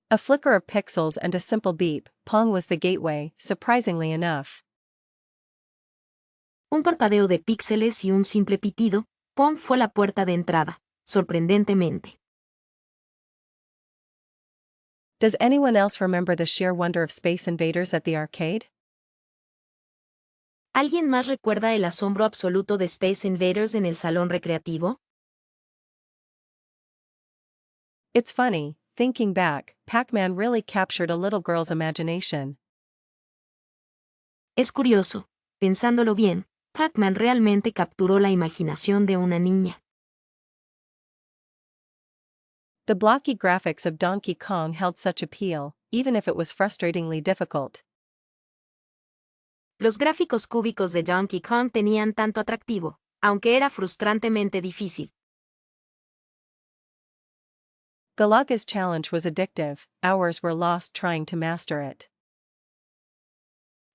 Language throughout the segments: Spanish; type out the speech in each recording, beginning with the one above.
A flicker of pixels and a simple beep, Pong was the gateway, surprisingly enough. Un parpadeo de píxeles y un simple pitido, Pong fue la puerta de entrada, sorprendentemente. Does anyone else remember the sheer wonder of Space Invaders at the arcade? ¿Alguien más recuerda el asombro absoluto de Space Invaders en el salón recreativo? It's funny, thinking back, Pac-Man really captured a little girl's imagination. Es curioso, pensándolo bien, Pac-Man realmente capturó la imaginación de una niña. The blocky graphics of Donkey Kong held such appeal, even if it was frustratingly difficult. Los gráficos cúbicos de Donkey Kong tenían tanto atractivo, aunque era frustrantemente difícil. Galaga's challenge was addictive, hours were lost trying to master it.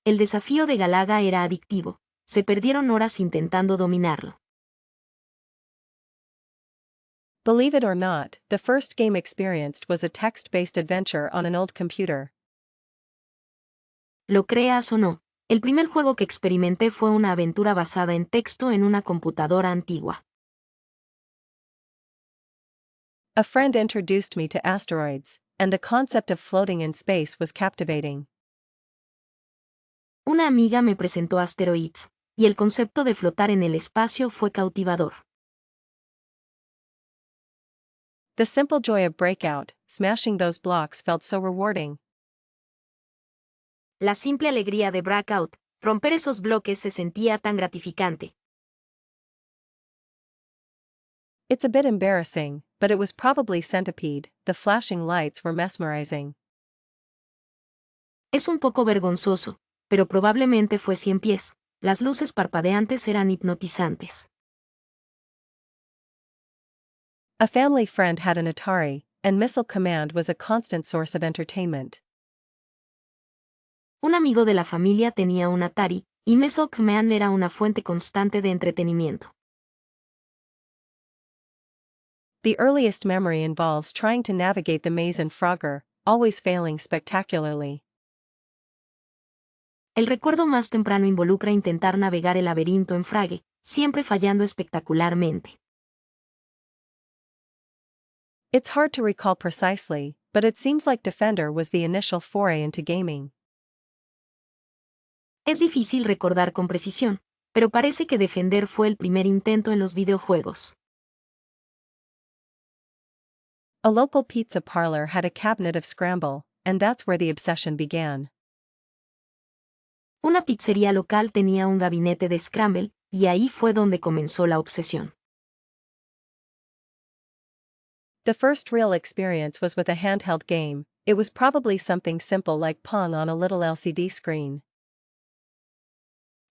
El desafío de Galaga era adictivo, se perdieron horas intentando dominarlo. Believe it or not, the first game experienced was a text-based adventure on an old computer. Lo creas o no, el primer juego que experimenté fue una aventura basada en texto en una computadora antigua. A friend introduced me to asteroids, and the concept of floating in space was captivating. Una amiga me presentó Asteroids, y el concepto de flotar en el espacio fue cautivador. The simple joy of Breakout, smashing those blocks felt so rewarding. La simple alegría de Breakout, romper esos bloques se sentía tan gratificante. It's a bit embarrassing, but it was probably Centipede, the flashing lights were mesmerizing. Es un poco vergonzoso, pero probablemente fue Cien Pies, las luces parpadeantes eran hipnotizantes. A family friend had an Atari, and Missile Command was a constant source of entertainment. Un amigo de la familia tenía un Atari, y Missile Command era una fuente constante de entretenimiento. The earliest memory involves trying to navigate the maze in Frogger, always failing spectacularly. El recuerdo más temprano involucra intentar navegar el laberinto en Frage, siempre fallando espectacularmente. It's hard to recall precisely, but it seems like Defender was the initial foray into gaming. Es difícil recordar con precisión, pero parece que Defender fue el primer intento en los videojuegos. A local pizza parlor had a cabinet of Scramble, and that's where the obsession began. Una pizzería local tenía un gabinete de Scramble, y ahí fue donde comenzó la obsesión. The first real experience was with a handheld game. It was probably something simple like Pong on a little LCD screen.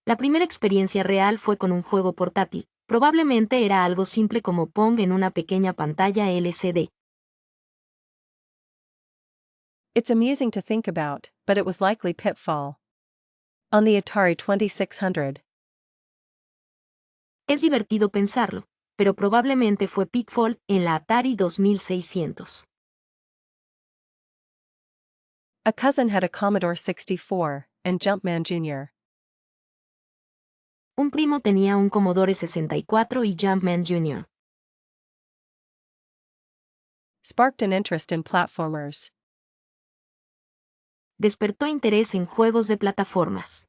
La primera experiencia real fue con un juego portátil, probablemente era algo simple como Pong en una pequeña pantalla LCD. It's amusing to think about, but it was likely Pitfall. On the Atari 2600. Es divertido pensarlo, pero probablemente fue Pitfall en la Atari 2600. A cousin had a Commodore 64, and Jumpman Jr. Un primo tenía un Commodore 64 y Jumpman Jr. Sparked an interest in platformers. Despertó interés en juegos de plataformas.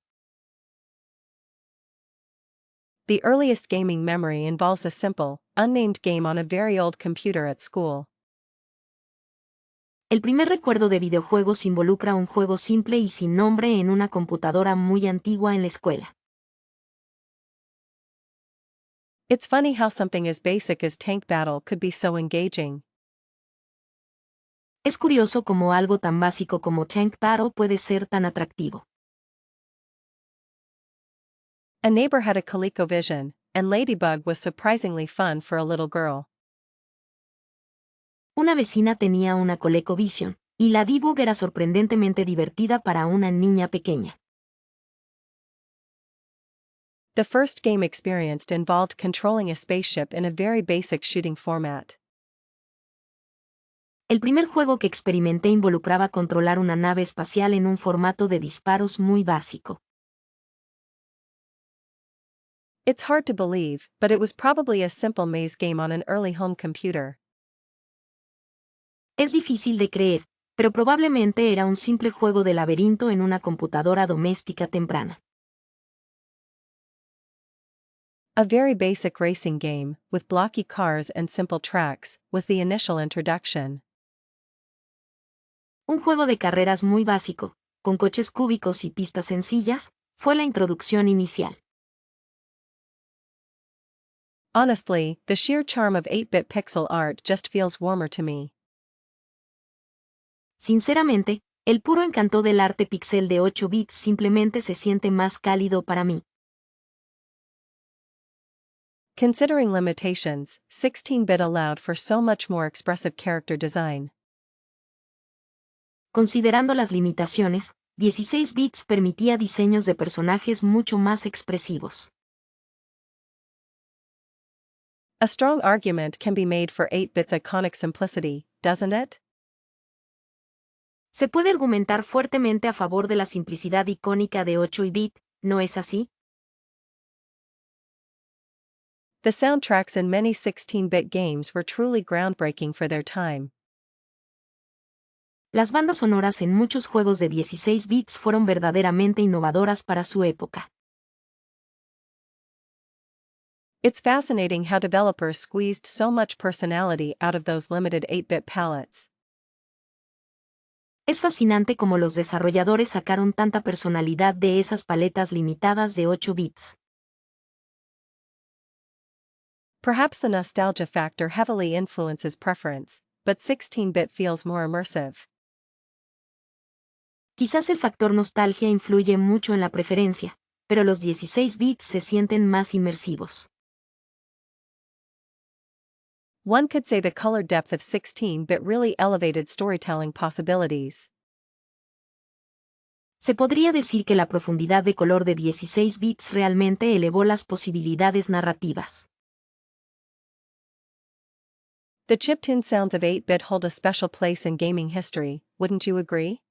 The earliest gaming memory involves a simple, unnamed game on a very old computer at school. El primer recuerdo de videojuegos involucra un juego simple y sin nombre en una computadora muy antigua en la escuela. It's funny how something as basic as Tank Battle could be so engaging. Es curioso cómo algo tan básico como Tank Battle puede ser tan atractivo. A neighbor had a ColecoVision, and Ladybug was surprisingly fun for a little girl. Una vecina tenía una ColecoVision, y la debug era sorprendentemente divertida para una niña pequeña. The first game experienced involved controlling a spaceship in a very basic shooting format. El primer juego que experimenté involucraba controlar una nave espacial en un formato de disparos muy básico. It's hard to believe, but it was probably a simple maze game on an early home computer. Es difícil de creer, pero probablemente era un simple juego de laberinto en una computadora doméstica temprana. A very basic racing game, with blocky cars and simple tracks, was the initial introduction. Un juego de carreras muy básico, con coches cúbicos y pistas sencillas, fue la introducción inicial. Honestly, the sheer charm of 8-bit pixel art just feels warmer to me. Sinceramente, el puro encanto del arte pixel de 8 bits simplemente se siente más cálido para mí. Considering limitations, 16-bit allowed for so much more expressive character design. Considerando las limitaciones, 16 bits permitía diseños de personajes mucho más expresivos. A strong argument can be made for 8-bit's iconic simplicity, doesn't it? Se puede argumentar fuertemente a favor de la simplicidad icónica de 8-bit, ¿no es así? The soundtracks in many 16-bit games were truly groundbreaking for their time. Las bandas sonoras en muchos juegos de 16 bits fueron verdaderamente innovadoras para su época. It's fascinating how developers squeezed so much personality out of those limited 8-bit palettes. Es fascinante cómo los desarrolladores sacaron tanta personalidad de esas paletas limitadas de 8 bits. Perhaps the nostalgia factor heavily influences preference, but 16-bit feels more immersive. Quizás el factor nostalgia influye mucho en la preferencia, pero los 16 bits se sienten más inmersivos. One could say the color depth of 16-bit really elevated storytelling possibilities. Se podría decir que la profundidad de color de 16 bits realmente elevó las posibilidades narrativas. The chiptune sounds of 8-bit hold a special place in gaming history, wouldn't you agree?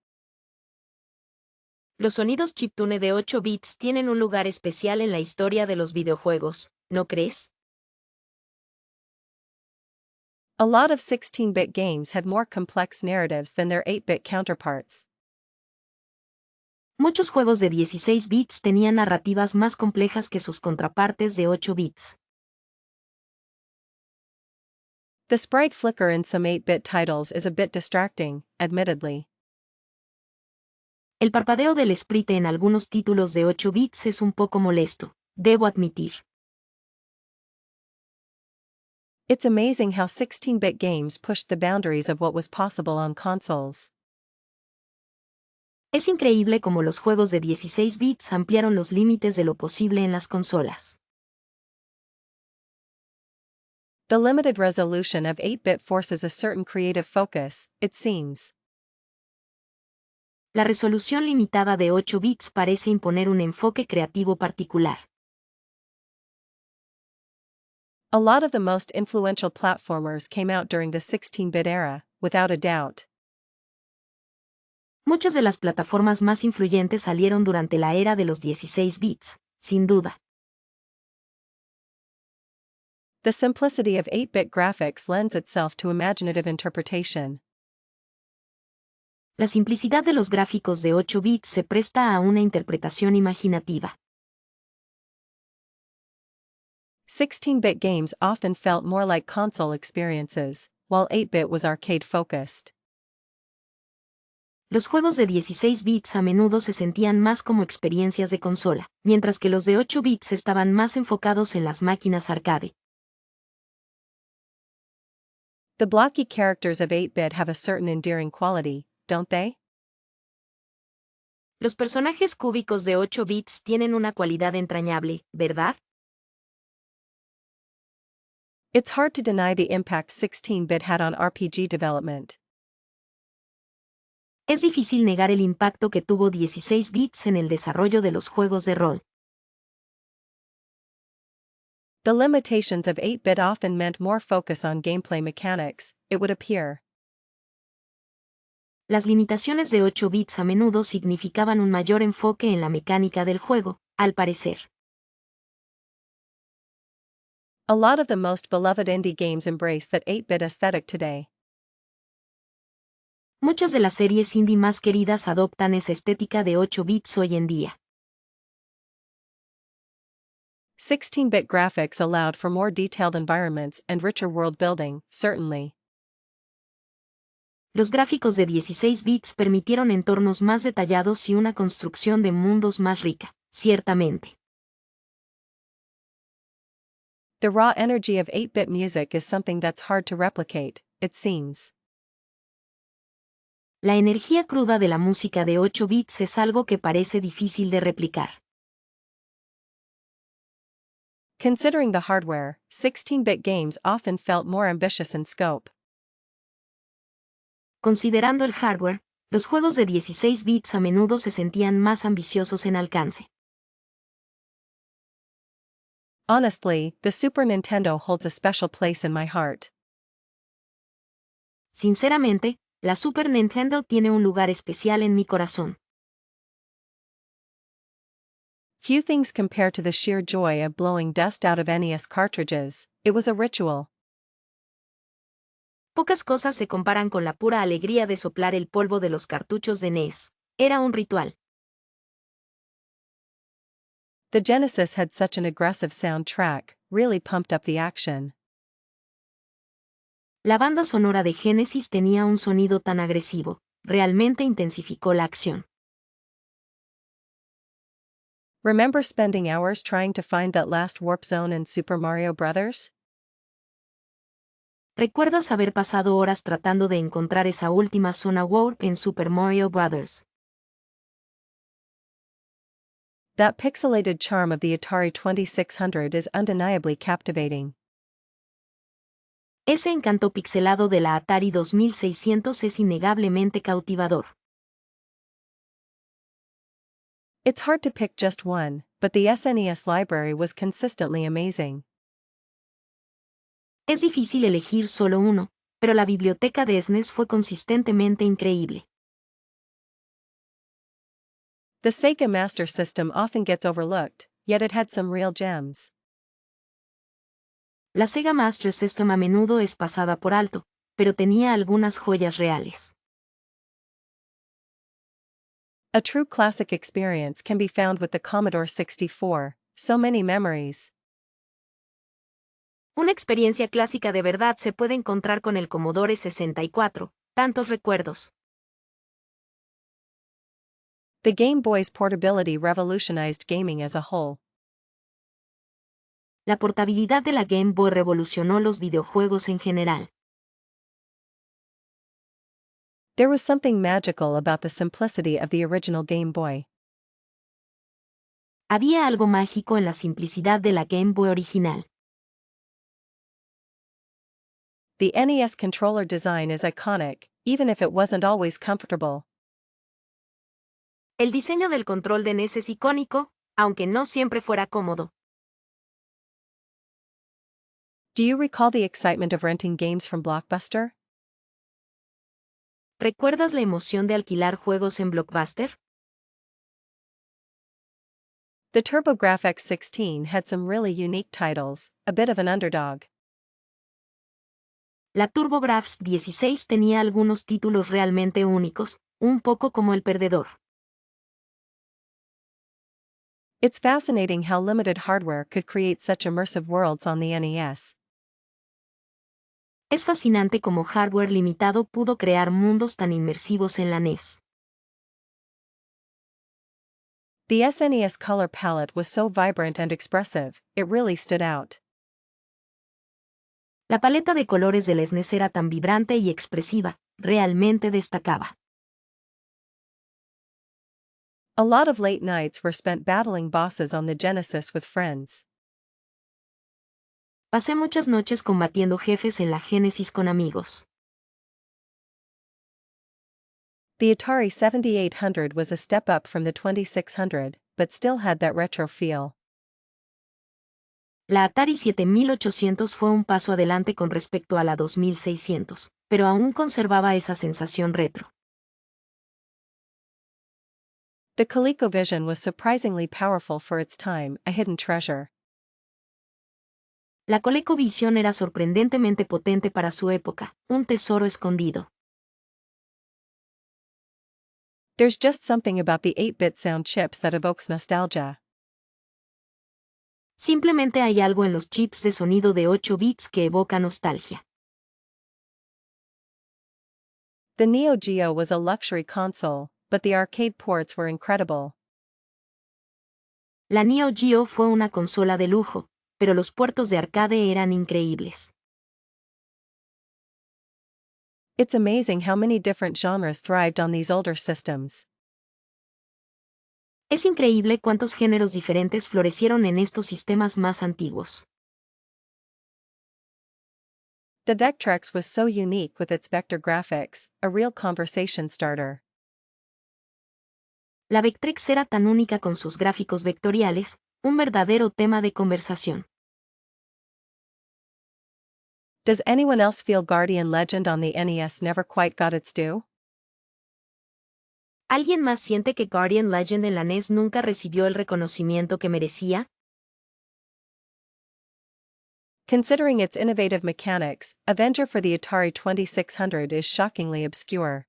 Los sonidos chiptune de 8 bits tienen un lugar especial en la historia de los videojuegos, ¿no crees? A lot of 16-bit games had more complex narratives than their 8-bit counterparts. Muchos juegos de 16 bits tenían narrativas más complejas que sus contrapartes de 8 bits. The sprite flicker in some 8-bit titles is a bit distracting, admittedly. El parpadeo del sprite en algunos títulos de 8 bits es un poco molesto, debo admitir. It's amazing how 16-bit games pushed the boundaries of what was possible on consoles. Es increíble cómo los juegos de 16 bits ampliaron los límites de lo posible en las consolas. The limited resolution of 8-bit forces a certain creative focus, it seems. La resolución limitada de 8 bits parece imponer un enfoque creativo particular. A lot of the most influential platformers came out during the 16-bit era, without a doubt. Muchas de las plataformas más influyentes salieron durante la era de los 16 bits, sin duda. The simplicity of 8-bit graphics lends itself to imaginative interpretation. La simplicidad de los gráficos de 8 bits se presta a una interpretación imaginativa. 16-bit games often felt more like console experiences, while 8-bit was arcade-focused. Los juegos de 16 bits a menudo se sentían más como experiencias de consola, mientras que los de 8 bits estaban más enfocados en las máquinas arcade. The blocky characters of 8-bit have a certain endearing quality, don't they? Los personajes cúbicos de 8 bits tienen una cualidad entrañable, ¿verdad? It's hard to deny the impact 16-bit had on RPG development. Es difícil negar el impacto que tuvo 16 bits en el desarrollo de los juegos de rol. The limitations of 8-bit often meant more focus on gameplay mechanics, it would appear. Las limitaciones de 8 bits a menudo significaban un mayor enfoque en la mecánica del juego, al parecer. A lot of the most beloved indie games embrace that 8-bit aesthetic today. Muchas de las series indie más queridas adoptan esa estética de 8 bits hoy en día. 16-bit graphics allowed for more detailed environments and richer world building, certainly. Los gráficos de 16 bits permitieron entornos más detallados y una construcción de mundos más rica, ciertamente. The raw energy of 8-bit music is something that's hard to replicate, it seems. La energía cruda de la música de 8 bits es algo que parece difícil de replicar. Considering the hardware, 16-bit games often felt more ambitious in scope. Considerando el hardware, los juegos de 16 bits a menudo se sentían más ambiciosos en alcance. Honestly, the Super Nintendo holds a special place in my heart. Sinceramente, la Super Nintendo tiene un lugar especial en mi corazón. Few things compare to the sheer joy of blowing dust out of NES cartridges. It was a ritual. Pocas cosas se comparan con la pura alegría de soplar el polvo de los cartuchos de NES. Era un ritual. The Genesis had such an aggressive soundtrack, really pumped up the action. La banda sonora de Genesis tenía un sonido tan agresivo, realmente intensificó la acción. Remember spending hours trying to find that last warp zone in Super Mario Bros.? ¿Recuerdas haber pasado horas tratando de encontrar esa última zona warp en Super Mario Bros.? That pixelated charm of the Atari 2600 is undeniably captivating. Ese encanto pixelado de la Atari 2600 es innegablemente cautivador. It's hard to pick just one, but the SNES library was consistently amazing. Es difícil elegir solo uno, pero la biblioteca de SNES fue consistentemente increíble. The Sega Master System often gets overlooked, yet it had some real gems. La Sega Master System a menudo es pasada por alto, pero tenía algunas joyas reales. A true classic experience can be found with the Commodore 64, so many memories. Una experiencia clásica de verdad se puede encontrar con el Commodore 64, tantos recuerdos. The Game Boy's portability revolutionized gaming as a whole. La portabilidad de la Game Boy revolucionó los videojuegos en general. There was something magical about the simplicity of the original Game Boy. Había algo mágico en la simplicidad de la Game Boy original. The NES controller design is iconic, even if it wasn't always comfortable. El diseño del control de NES es icónico, aunque no siempre fuera cómodo. Do you recall the excitement of renting games from Blockbuster? ¿Recuerdas la emoción de alquilar juegos en Blockbuster? The TurboGrafx 16 had some really unique titles, a bit of an underdog. La TurboGrafx 16 tenía algunos títulos realmente únicos, un poco como el perdedor. It's fascinating how limited hardware could create such immersive worlds on the NES. Es fascinante cómo hardware limitado pudo crear mundos tan inmersivos en la NES. The SNES color palette was so vibrant and expressive, it really stood out. La paleta de colores del SNES era tan vibrante y expresiva, realmente destacaba. A lot of late nights were spent battling bosses on the Genesis with friends. Pasé muchas noches combatiendo jefes en la Genesis con amigos. The Atari 7800 was a step up from the 2600, but still had that retro feel. La Atari 7800 fue un paso adelante con respecto a la 2600, pero aún conservaba esa sensación retro. The ColecoVision was surprisingly powerful for its time, a hidden treasure. La ColecoVision era sorprendentemente potente para su época, un tesoro escondido. There's just something about the 8-bit sound chips that evokes nostalgia. Simplemente hay algo en los chips de sonido de 8 bits que evoca nostalgia. The Neo Geo was a luxury console, but the arcade ports were incredible. La Neo Geo fue una consola de lujo, pero los puertos de arcade eran increíbles. It's amazing how many different genres thrived on these older systems. Es increíble cuántos géneros diferentes florecieron en estos sistemas más antiguos. The Vectrex was so unique with its vector graphics, a real conversation starter. La Vectrex era tan única con sus gráficos vectoriales, un verdadero tema de conversación. Does anyone else feel Guardian Legend on the NES never quite got its due? ¿Alguien más siente que Guardian Legend en la NES nunca recibió el reconocimiento que merecía? Considering its innovative mechanics, Avenger for the Atari 2600 is shockingly obscure.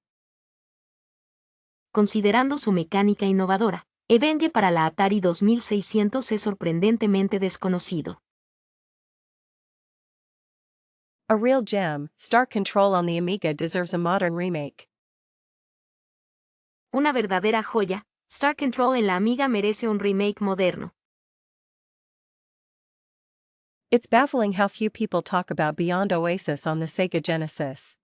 Considerando su mecánica innovadora, Avenger para la Atari 2600 es sorprendentemente desconocido. A real gem, Star Control on the Amiga deserves a modern remake. Una verdadera joya, Star Control en la Amiga merece un remake moderno. It's baffling how few people talk about Beyond Oasis on the Sega Genesis.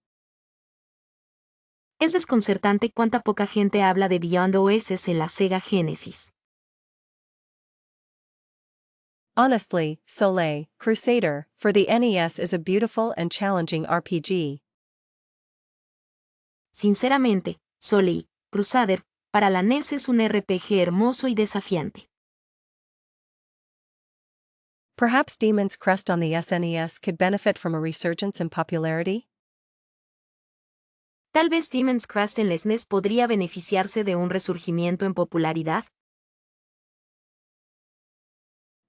Es desconcertante cuánta poca gente habla de Beyond Oasis en la Sega Genesis. Honestly, Soleil, Crusader, for the NES is a beautiful and challenging RPG. Sinceramente, Soleil, Crusader, para la NES es un RPG hermoso y desafiante. Perhaps Demon's Crest on the SNES could benefit from a resurgence in popularity? Tal vez Demon's Crest en la SNES podría beneficiarse de un resurgimiento en popularidad.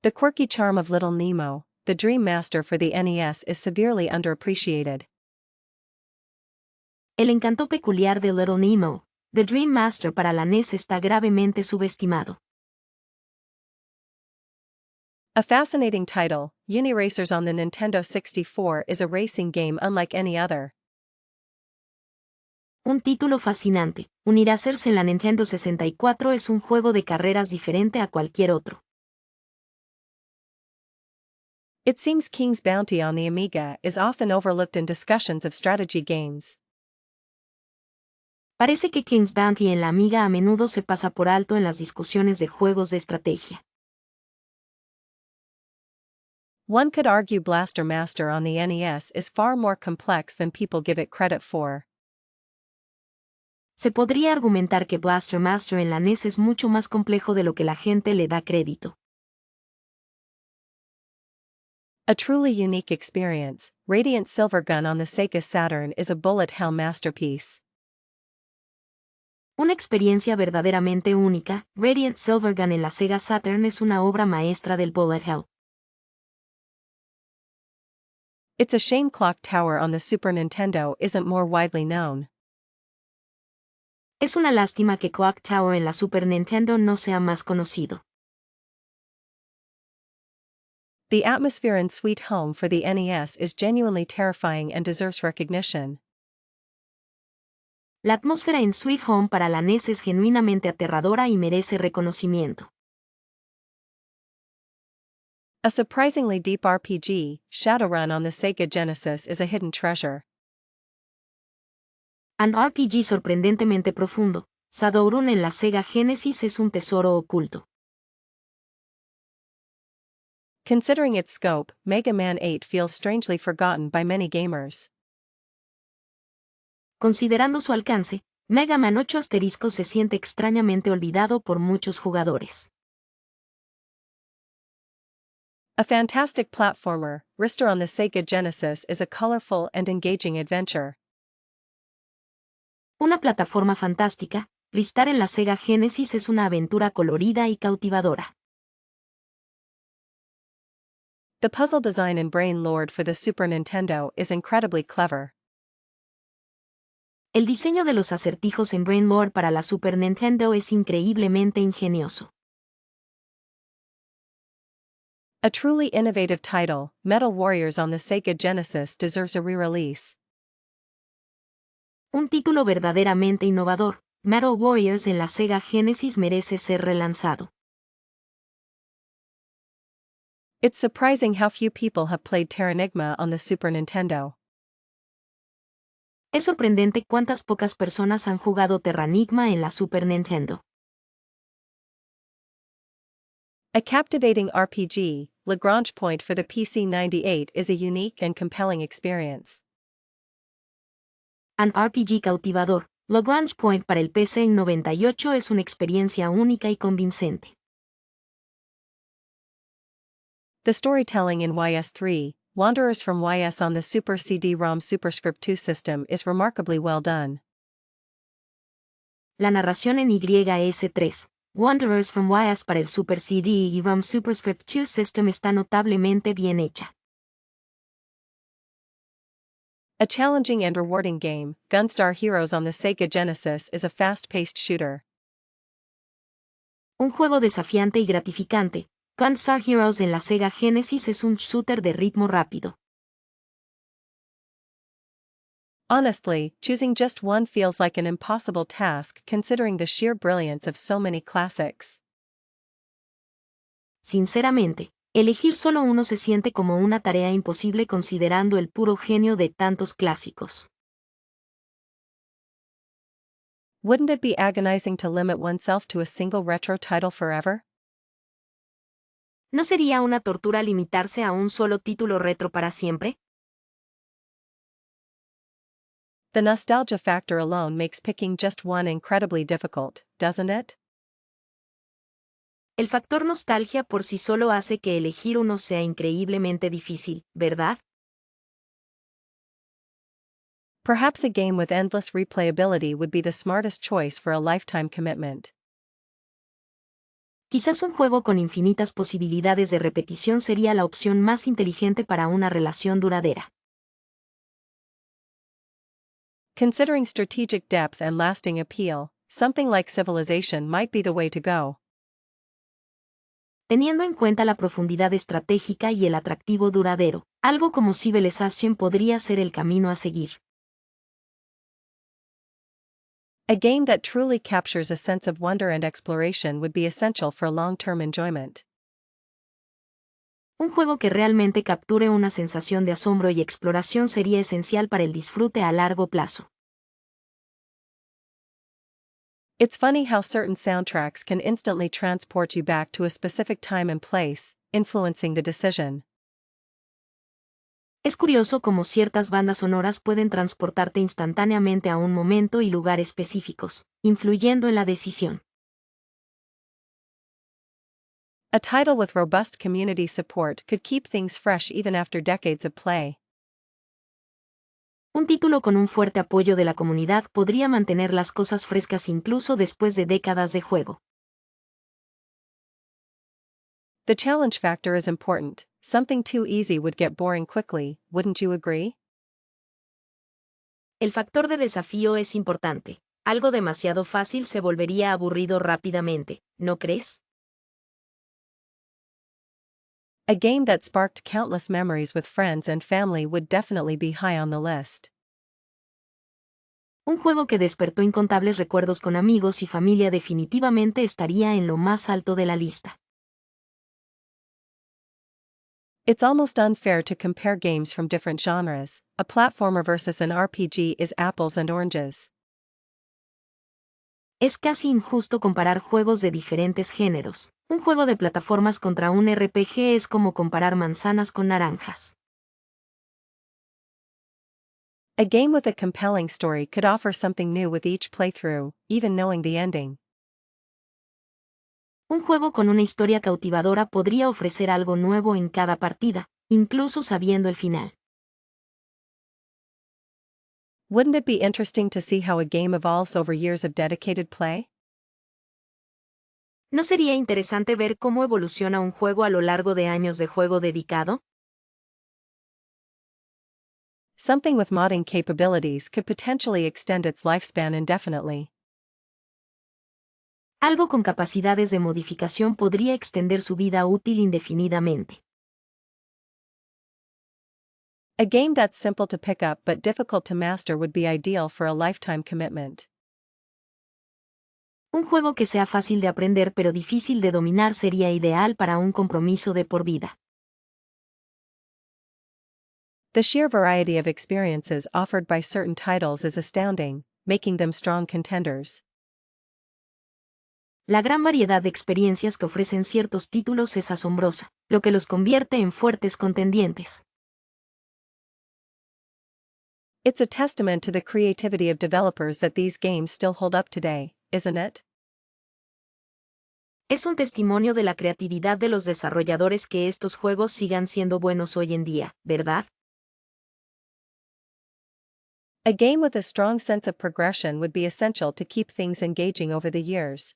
The quirky charm of Little Nemo, the Dream Master for the NES is severely underappreciated. El encanto peculiar de Little Nemo, The Dream Master para la NES está gravemente subestimado. A fascinating title, Uniracers on the Nintendo 64 is a racing game unlike any other. Un título fascinante, Uniracers en la Nintendo 64 es un juego de carreras diferente a cualquier otro. It seems King's Bounty on the Amiga is often overlooked in discussions of strategy games. Parece que King's Bounty en la Amiga a menudo se pasa por alto en las discusiones de juegos de estrategia. One could argue Blaster Master on the NES is far more complex than people give it credit for. Se podría argumentar que Blaster Master en la NES es mucho más complejo de lo que la gente le da crédito. A truly unique experience, Radiant Silvergun on the Sega Saturn is a bullet hell masterpiece. Una experiencia verdaderamente única, Radiant Silvergun en la Sega Saturn es una obra maestra del bullet hell. It's a shame Clock Tower on the Super Nintendo isn't more widely known. Es una lástima que Clock Tower en la Super Nintendo no sea más conocido. The atmosphere in Sweet Home for the NES is genuinely terrifying and deserves recognition. La atmósfera en Sweet Home para la NES es genuinamente aterradora y merece reconocimiento. A surprisingly deep RPG, Shadowrun on the Sega Genesis is a hidden treasure. Un RPG sorprendentemente profundo, Shadowrun en la Sega Genesis es un tesoro oculto. Considering its scope, Mega Man 8 feels strangely forgotten by many gamers. Considerando su alcance, Mega Man 8 asterisco se siente extrañamente olvidado por muchos jugadores. A fantastic platformer, Rister on the Sega Genesis is a colorful and engaging adventure. Una plataforma fantástica, Ristar en la Sega Genesis es una aventura colorida y cautivadora. The puzzle design in Brain Lord for the Super Nintendo is incredibly clever. El diseño de los acertijos en Brain Lord para la Super Nintendo es increíblemente ingenioso. A truly innovative title, Metal Warriors on the Sega Genesis deserves a re-release. Un título verdaderamente innovador, Metal Warriors en la Sega Genesis merece ser relanzado. It's surprising how few people have played Terranigma on the Super Nintendo. Es sorprendente cuántas pocas personas han jugado Terranigma en la Super Nintendo. A captivating RPG, Lagrange Point for the PC-98 is a unique and compelling experience. An RPG cautivador, Lagrange Point para el PC en 98 es una experiencia única y convincente. The storytelling in YS3, Wanderers from YS on the Super CD-ROM Superscript 2 system is remarkably well done. La narración en YS3, Wanderers from YS para el Super CD y ROM Superscript 2 system está notablemente bien hecha. A challenging and rewarding game, Gunstar Heroes on the Sega Genesis is a fast-paced shooter. Un juego desafiante y gratificante, Gunstar Heroes en la Sega Genesis es un shooter de ritmo rápido. Honestly, choosing just one feels like an impossible task considering the sheer brilliance of so many classics. Sinceramente, elegir solo uno se siente como una tarea imposible considerando el puro genio de tantos clásicos. Wouldn't it be agonizing to limit oneself to a single retro title forever? ¿No sería una tortura limitarse a un solo título retro para siempre? The nostalgia factor alone makes picking just one incredibly difficult, doesn't it? El factor nostalgia por sí solo hace que elegir uno sea increíblemente difícil, ¿verdad? Perhaps a game with endless replayability would be the smartest choice for a lifetime commitment. Quizás un juego con infinitas posibilidades de repetición sería la opción más inteligente para una relación duradera. Considering strategic depth and lasting appeal, something like Civilization might be the way to go. Teniendo en cuenta la profundidad estratégica y el atractivo duradero, algo como Civilization podría ser el camino a seguir. A game that truly captures a sense of wonder and exploration would be essential for long-term enjoyment. Un juego que realmente capture una sensación de asombro y exploración sería esencial para el disfrute a largo plazo. It's funny how certain soundtracks can instantly transport you back to a specific time and place, influencing the decision. Es curioso cómo ciertas bandas sonoras pueden transportarte instantáneamente a un momento y lugar específicos, influyendo en la decisión. A title with robust community support could keep things fresh even after decades of play. Un título con un fuerte apoyo de la comunidad podría mantener las cosas frescas incluso después de décadas de juego. The challenge factor is important. Something too easy would get boring quickly, wouldn't you agree? El factor de desafío es importante. Algo demasiado fácil se volvería aburrido rápidamente, ¿no crees? A game that sparked countless memories with friends and family would definitely be high on the list. Un juego que despertó incontables recuerdos con amigos y familia definitivamente estaría en lo más alto de la lista. It's almost unfair to compare games from different genres. A platformer versus an RPG is apples and oranges. Es casi injusto comparar juegos de diferentes géneros. Un juego de plataformas contra un RPG es como comparar manzanas con naranjas. A game with a compelling story could offer something new with each playthrough, even knowing the ending. Un juego con una historia cautivadora podría ofrecer algo nuevo en cada partida, incluso sabiendo el final. Wouldn't it be interesting to see how a game evolves over years of dedicated play? ¿No sería interesante ver cómo evoluciona un juego a lo largo de años de juego dedicado? Something with modding capabilities could potentially extend its lifespan indefinitely. Algo con capacidades de modificación podría extender su vida útil indefinidamente. A game that's simple to pick up but difficult to master would be ideal for a lifetime commitment. Un juego que sea fácil de aprender pero difícil de dominar sería ideal para un compromiso de por vida. The sheer variety of experiences offered by certain titles is astounding, making them strong contenders. La gran variedad de experiencias que ofrecen ciertos títulos es asombrosa, lo que los convierte en fuertes contendientes. It's a testament to the creativity of developers that these games still hold up today, isn't it? Es un testimonio de la creatividad de los desarrolladores que estos juegos sigan siendo buenos hoy en día, ¿verdad? A game with a strong sense of progression would be essential to keep things engaging over the years.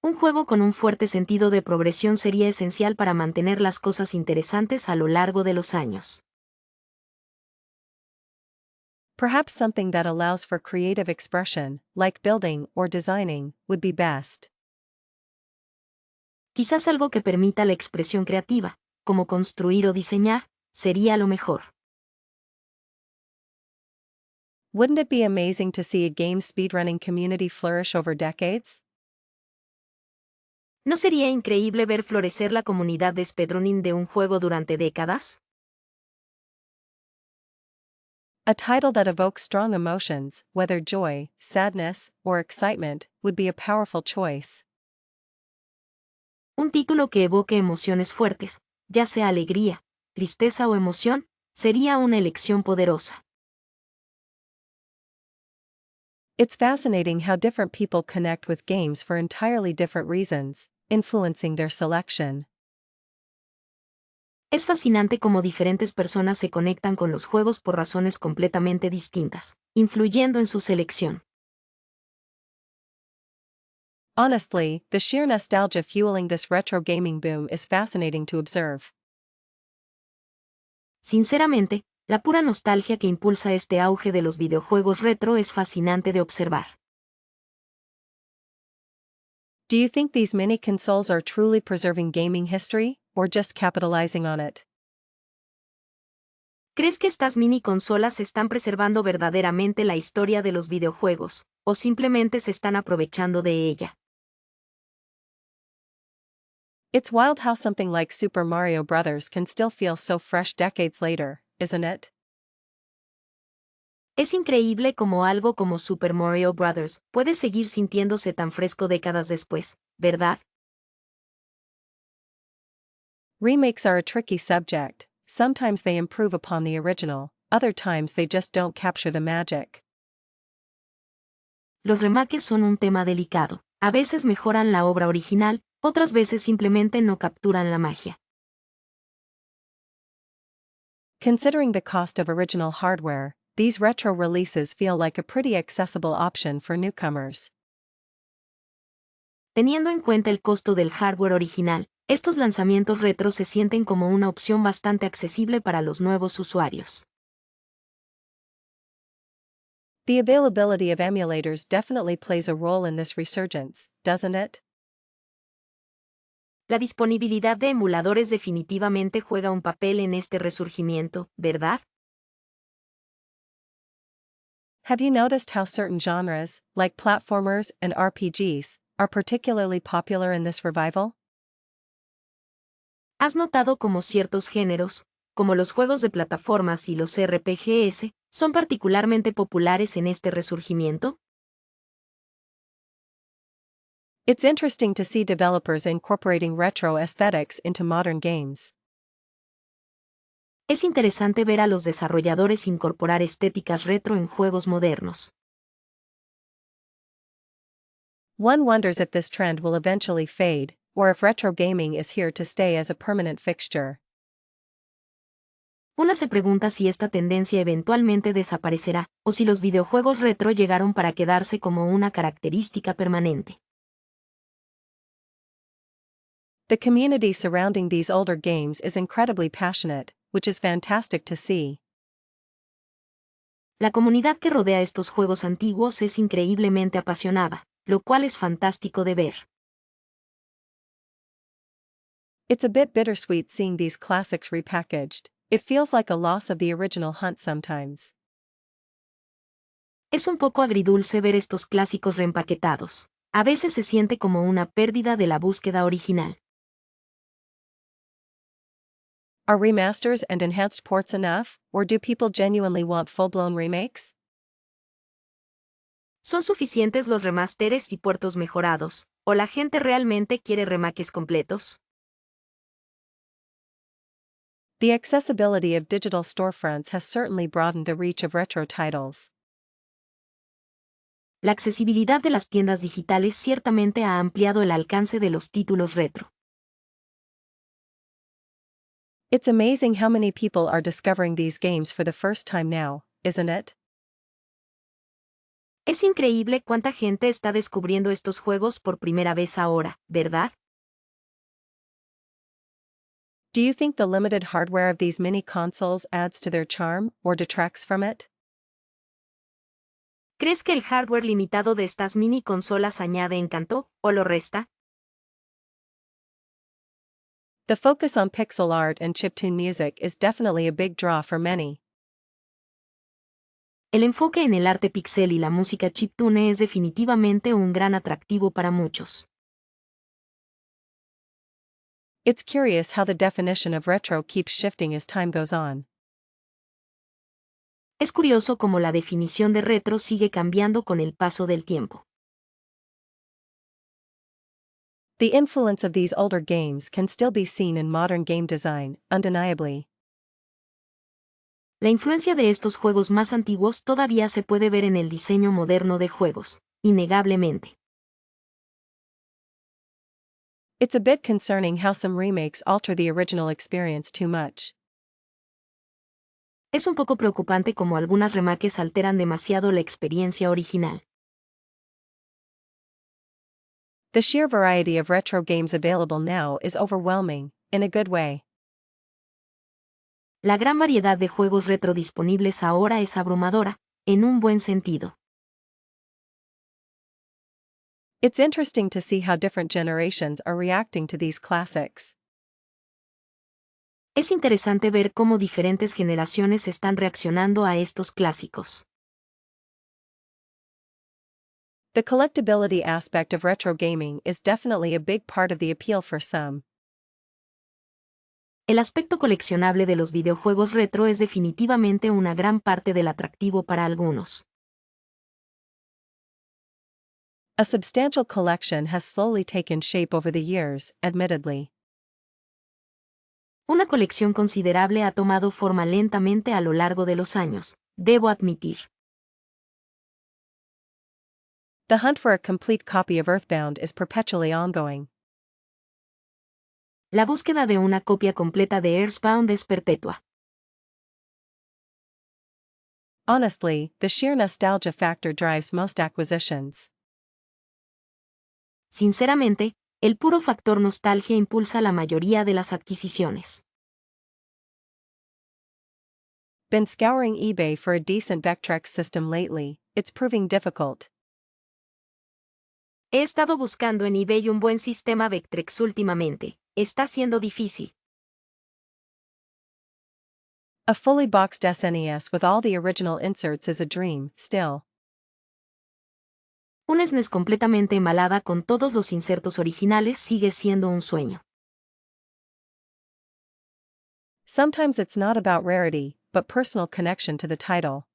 Un juego con un fuerte sentido de progresión sería esencial para mantener las cosas interesantes a lo largo de los años. Perhaps something that allows for creative expression, like building or designing, would be best. Quizás algo que permita la expresión creativa, como construir o diseñar, sería lo mejor. Wouldn't it be amazing to see a game speedrunning community flourish over decades? ¿No sería increíble ver florecer la comunidad de speedrunning de un juego durante décadas? A title that evokes strong emotions, whether joy, sadness, or excitement, would be a powerful choice. Un título que evoque emociones fuertes, ya sea alegría, tristeza o emoción, sería una elección poderosa. It's fascinating how different people connect with games for entirely different reasons, influencing their selection. Es fascinante cómo diferentes personas se conectan con los juegos por razones completamente distintas, influyendo en su selección. Honestly, the sheer nostalgia fueling this retro gaming boom is fascinating to observe. Sinceramente, la pura nostalgia que impulsa este auge de los videojuegos retro es fascinante de observar. Do you think these mini consoles are truly preserving gaming history, or just capitalizing on it? ¿Crees que estas mini consolas están preservando verdaderamente la historia de los videojuegos, o simplemente se están aprovechando de ella? It's wild how something like Super Mario Bros. Can still feel so fresh decades later, isn't it? Es increíble cómo algo como Super Mario Bros. Puede seguir sintiéndose tan fresco décadas después, ¿verdad? Remakes are a tricky subject. Sometimes they improve upon the original, other times they just don't capture the magic. Los remakes son un tema delicado. A veces mejoran la obra original, otras veces simplemente no capturan la magia. Considering the cost of original hardware, these retro releases feel like a pretty accessible option for newcomers. Teniendo en cuenta el costo del hardware original, estos lanzamientos retro se sienten como una opción bastante accesible para los nuevos usuarios. The availability of emulators definitely plays a role in this resurgence, doesn't it? La disponibilidad de emuladores definitivamente juega un papel en este resurgimiento, ¿verdad? Have you noticed how certain genres, like platformers and RPGs, are particularly popular in this revival? ¿Has notado cómo ciertos géneros, como los juegos de plataformas y los RPGs, son particularmente populares en este resurgimiento? It's interesting to see developers incorporating retro aesthetics into modern games. Es interesante ver a los desarrolladores incorporar estéticas retro en juegos modernos. One wonders if this trend will eventually fade, or if retro gaming is here to stay as a permanent fixture. Una se pregunta si esta tendencia eventualmente desaparecerá, o si los videojuegos retro llegaron para quedarse como una característica permanente. The community surrounding these older games is incredibly passionate, which is fantastic to see. La comunidad que rodea estos juegos antiguos es increíblemente apasionada, lo cual es fantástico de ver. It's a bit bittersweet seeing these classics repackaged. It feels like a loss of the original hunt sometimes. Es un poco agridulce ver estos clásicos reempaquetados. A veces se siente como una pérdida de la búsqueda original. Are remasters and enhanced ports enough, or do people genuinely want full-blown remakes? ¿Son suficientes los remasteres y puertos mejorados, o la gente realmente quiere remakes completos? The accessibility of digital storefronts has certainly broadened the reach of retro titles. La accesibilidad de las tiendas digitales ciertamente ha ampliado el alcance de los títulos retro. It's amazing how many people are discovering these games for the first time now, isn't it? Es increíble cuánta gente está descubriendo estos juegos por primera vez ahora, ¿verdad? Do you think the limited hardware of these mini consoles adds to their charm, or detracts from it? ¿Crees que el hardware limitado de estas mini consolas añade encanto, o lo resta? The focus on pixel art and chiptune music is definitely a big draw for many. El enfoque en el arte pixel y la música chiptune es definitivamente un gran atractivo para muchos. It's curious how the definition of retro keeps shifting as time goes on. Es curioso cómo la definición de retro sigue cambiando con el paso del tiempo. The influence of these older games can still be seen in modern game design, undeniably. La influencia de estos juegos más antiguos todavía se puede ver en el diseño moderno de juegos, innegablemente. It's a bit concerning how some remakes alter the original experience too much. Es un poco preocupante cómo algunas remakes alteran demasiado la experiencia original. The sheer variety of retro games available now is overwhelming, in a good way. La gran variedad de juegos retro disponibles ahora es abrumadora, en un buen sentido. It's interesting to see how different generations are reacting to these classics. Es interesante ver cómo diferentes generaciones están reaccionando a estos clásicos. The collectability aspect of retro gaming is definitely a big part of the appeal for some. El aspecto coleccionable de los videojuegos retro es definitivamente una gran parte del atractivo para algunos. A substantial collection has slowly taken shape over the years, admittedly. Una colección considerable ha tomado forma lentamente a lo largo de los años, debo admitir. The hunt for a complete copy of Earthbound is perpetually ongoing. La búsqueda de una copia completa de Earthbound es perpetua. Honestly, the sheer nostalgia factor drives most acquisitions. Sinceramente, el puro factor nostalgia impulsa la mayoría de las adquisiciones. Been scouring eBay for a decent Vectrex system lately, it's proving difficult. He estado buscando en eBay un buen sistema Vectrex últimamente. Está siendo difícil. A fully boxed SNES with all the original inserts is a dream, still. Una SNES completamente embalada con todos los insertos originales sigue siendo un sueño. Sometimes it's not about rarity, but personal connection to the title.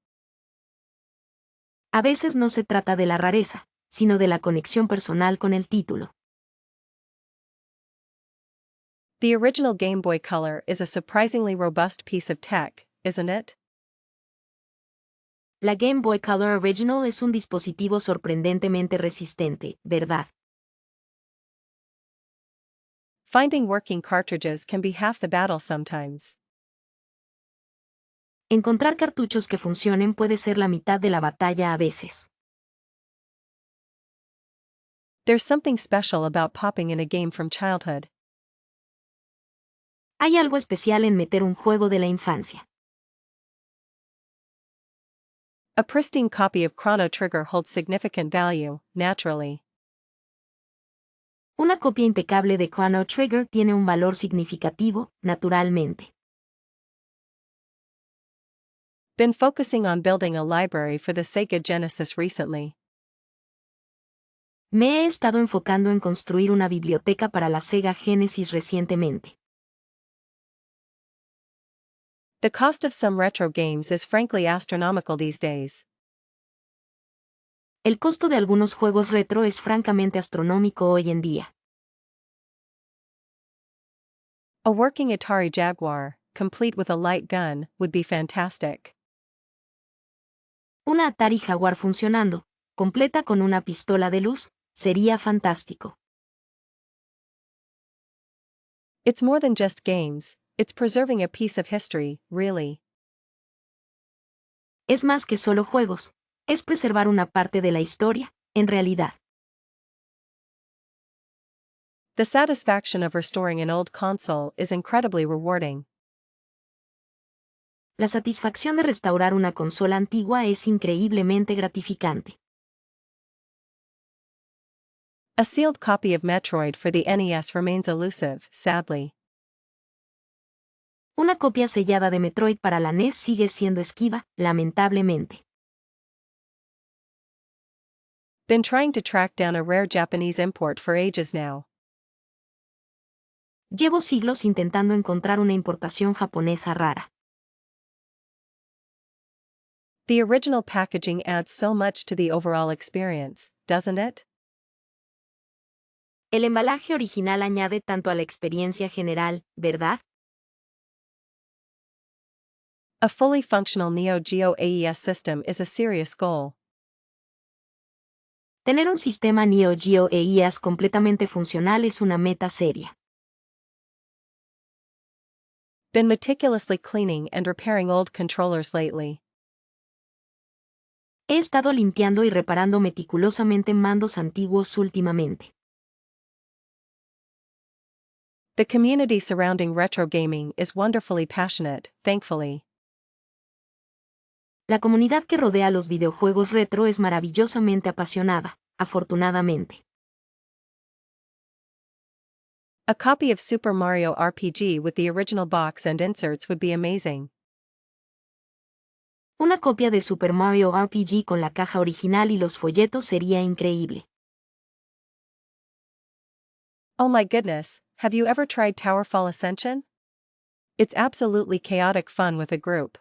A veces no se trata de la rareza, sino de la conexión personal con el título. The original Game Boy Color is a surprisingly robust piece of tech, isn't it? La Game Boy Color Original es un dispositivo sorprendentemente resistente, ¿verdad? Finding working cartridges can be half the battle sometimes. Encontrar cartuchos que funcionen puede ser la mitad de la batalla a veces. There's something special about popping in a game from childhood. Hay algo especial en meter un juego de la infancia. A pristine copy of Chrono Trigger holds significant value, naturally. Una copia impecable de Chrono Trigger tiene un valor significativo, naturalmente. Been focusing on building a library for the Sega Genesis recently. Me he estado enfocando en construir una biblioteca para la Sega Genesis recientemente. The cost of some retro games is frankly astronomical these days. El costo de algunos juegos retro es francamente astronómico hoy en día. A working Atari Jaguar, complete with a light gun, would be fantastic. Una Atari Jaguar funcionando, completa con una pistola de luz, sería fantástico. It's more than just games, it's preserving a piece of history, really. Es más que solo juegos, es preservar una parte de la historia, en realidad. The satisfaction of restoring an old console is incredibly rewarding. La satisfacción de restaurar una consola antigua es increíblemente gratificante. A sealed copy of Metroid for the NES remains elusive, sadly. Una copia sellada de Metroid para la NES sigue siendo esquiva, lamentablemente. Been trying to track down a rare Japanese import for ages now. Llevo siglos intentando encontrar una importación japonesa rara. The original packaging adds so much to the overall experience, doesn't it? El embalaje original añade tanto a la experiencia general, ¿verdad? A fully functional Neo Geo AES system is a serious goal. Tener un sistema Neo Geo AES completamente funcional es una meta seria. Been meticulously cleaning and repairing old controllers lately. He estado limpiando y reparando meticulosamente mandos antiguos últimamente. The community surrounding retro gaming is wonderfully passionate, thankfully. La comunidad que rodea los videojuegos retro es maravillosamente apasionada, afortunadamente. A copy of Super Mario RPG with the original box and inserts would be amazing. Una copia de Super Mario RPG con la caja original y los folletos sería increíble. Oh my goodness, have you ever tried Towerfall Ascension? It's absolutely chaotic fun with a group.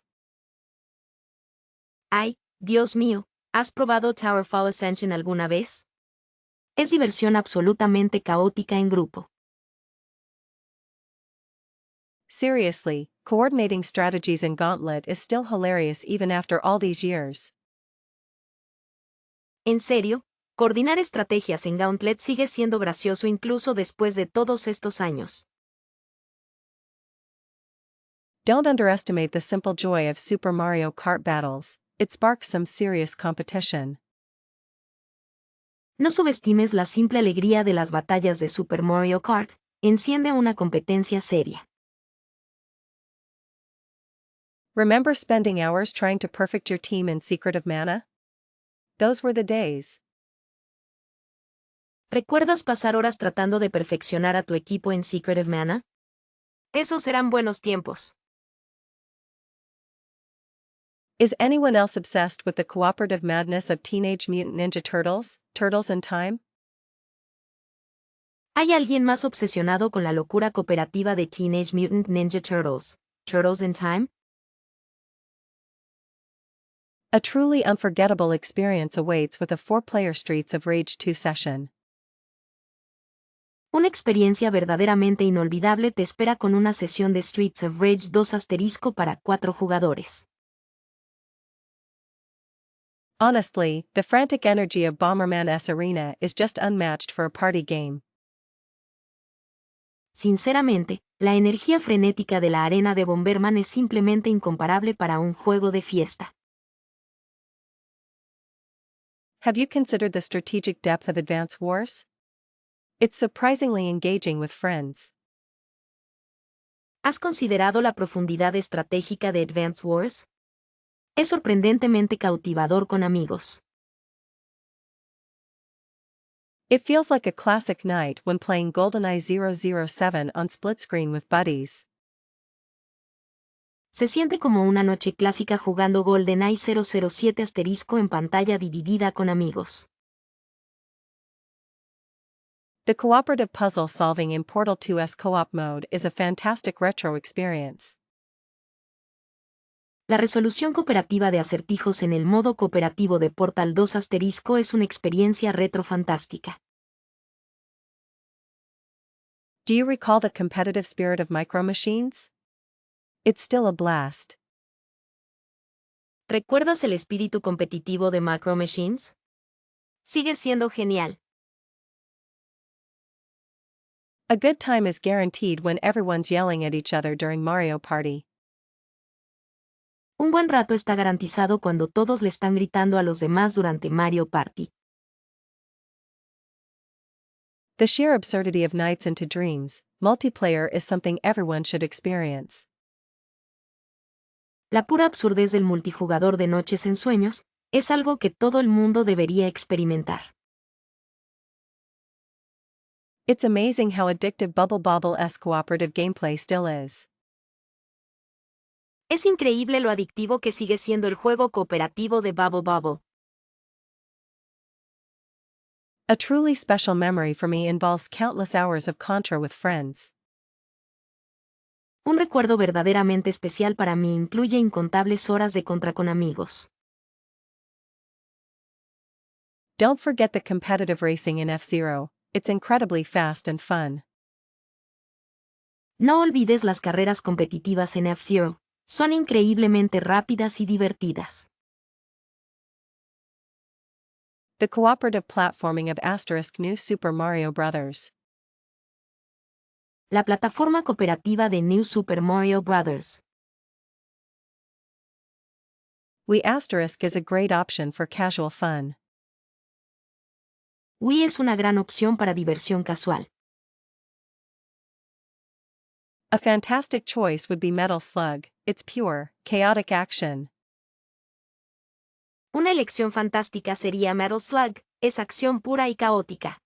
Ay, Dios mío, ¿has probado Towerfall Ascension alguna vez? Es diversión absolutamente caótica en grupo. Seriously, coordinating strategies in Gauntlet is still hilarious even after all these years. En serio, coordinar estrategias en Gauntlet sigue siendo gracioso incluso después de todos estos años. Don't underestimate the simple joy of Super Mario Kart battles, it sparks some serious competition. No subestimes la simple alegría de las batallas de Super Mario Kart, enciende una competencia seria. Remember spending hours trying to perfect your team in Secret of Mana? Those were the days. ¿Recuerdas pasar horas tratando de perfeccionar a tu equipo en Secret of Mana? Esos eran buenos tiempos. Is anyone else obsessed with the cooperative madness of Teenage Mutant Ninja Turtles, Turtles in Time? ¿Hay alguien más obsesionado con la locura cooperativa de Teenage Mutant Ninja Turtles, Turtles in Time? A truly unforgettable experience awaits with a 4-player Streets of Rage 2 session. Una experiencia verdaderamente inolvidable te espera con una sesión de Streets of Rage 2 * para 4 jugadores. Honestly, the frantic energy of Bomberman S Arena is just unmatched for a party game. Sinceramente, La energía frenética de la arena de Bomberman es simplemente incomparable para un juego de fiesta. Have you considered the strategic depth of Advance Wars? It's surprisingly engaging with friends. ¿Has considerado la profundidad estratégica de Advance Wars? Es sorprendentemente cautivador con amigos. It feels like a classic night when playing GoldenEye 007 on split screen with buddies. Se siente como una noche clásica jugando GoldenEye 007 asterisco en pantalla dividida con amigos. The cooperative puzzle solving in Portal 2's co-op mode is a fantastic retro experience. La resolución cooperativa de acertijos en el modo cooperativo de Portal 2 asterisco es una experiencia retro fantástica. Do you recall the competitive spirit of Micro Machines? It's still a blast. ¿Recuerdas el espíritu competitivo de Macro Machines? Sigue siendo genial. A good time is guaranteed when everyone's yelling at each other during Mario Party. Un buen rato está garantizado cuando todos le están gritando a los demás durante Mario Party. The sheer absurdity of Nights into Dreams, multiplayer is something everyone should experience. La pura absurdez del multijugador de Noches en Sueños es algo que todo el mundo debería experimentar. It's amazing how addictive Bubble Bobble-esque cooperative gameplay still is. Es increíble lo adictivo que sigue siendo el juego cooperativo de Bubble Bobble. A truly special memory for me involves countless hours of Contra with friends. Un recuerdo verdaderamente especial para mí incluye incontables horas de Contra con amigos. Don't forget the competitive racing in F-Zero, it's incredibly fast and fun. No olvides las carreras competitivas en F-Zero, son increíblemente rápidas y divertidas. The cooperative platforming of * New Super Mario Bros. La plataforma cooperativa de New Super Mario Bros. Wii * is a great option for casual fun. Wii es una gran opción para diversión casual. A fantastic choice would be Metal Slug, it's pure, chaotic action. Una elección fantástica sería Metal Slug, es acción pura y caótica.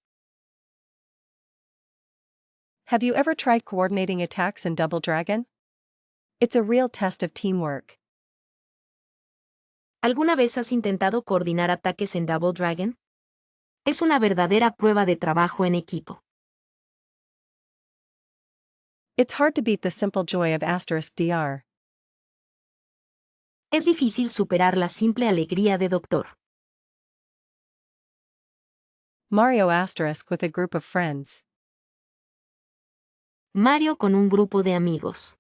Have you ever tried coordinating attacks in Double Dragon? It's a real test of teamwork. ¿Alguna vez has intentado coordinar ataques en Double Dragon? Es una verdadera prueba de trabajo en equipo. It's hard to beat the simple joy of *DR. Es difícil superar la simple alegría de Dr. Mario * with a group of friends. Mario con un grupo de amigos.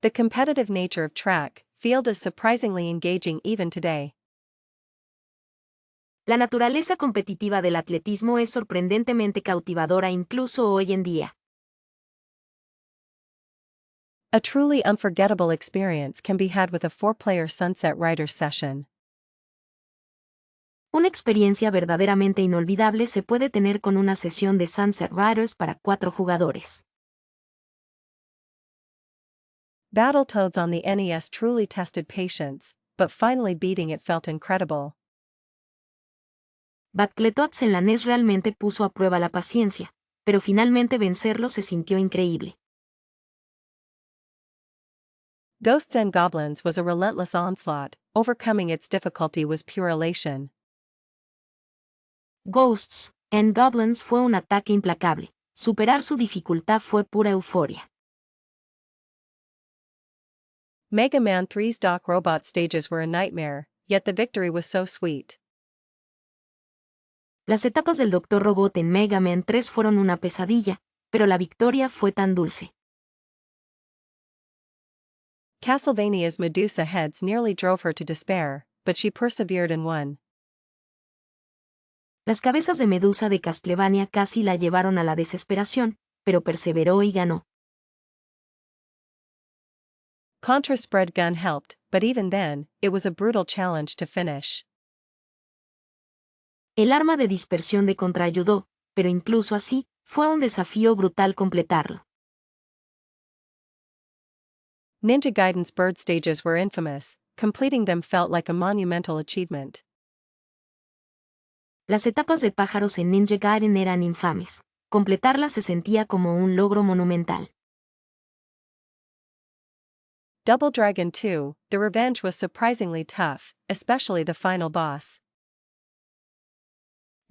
The competitive nature of track field is surprisingly engaging even today. La naturaleza competitiva del atletismo es sorprendentemente cautivadora incluso hoy en día. A truly unforgettable experience can be had with a 4-player Sunset Riders session. Una experiencia verdaderamente inolvidable se puede tener con una sesión de Sunset Riders para 4 jugadores. Battletoads on the NES truly tested patience, but finally beating it felt incredible. Battletoads en la NES realmente puso a prueba la paciencia, pero finalmente vencerlo se sintió increíble. Ghosts and Goblins was a relentless onslaught, overcoming its difficulty was pure elation. Ghosts and Goblins fue un ataque implacable, superar su dificultad fue pura euforia. Mega Man 3's Doc Robot stages were a nightmare, yet the victory was so sweet. Las etapas del Dr. Robot en Mega Man 3 fueron una pesadilla, pero la victoria fue tan dulce. Castlevania's Medusa heads nearly drove her to despair, but she persevered and won. Las cabezas de Medusa de Castlevania casi la llevaron a la desesperación, pero perseveró y ganó. Contra spread gun helped, but even then, it was a brutal challenge to finish. El arma de dispersión de Contra ayudó, pero incluso así, fue un desafío brutal completarlo. Ninja Gaiden's bird stages were infamous, completing them felt like a monumental achievement. Las etapas de pájaros en Ninja Gaiden eran infames. Completarlas se sentía como un logro monumental. Double Dragon 2, The Revenge was surprisingly tough, especially the final boss.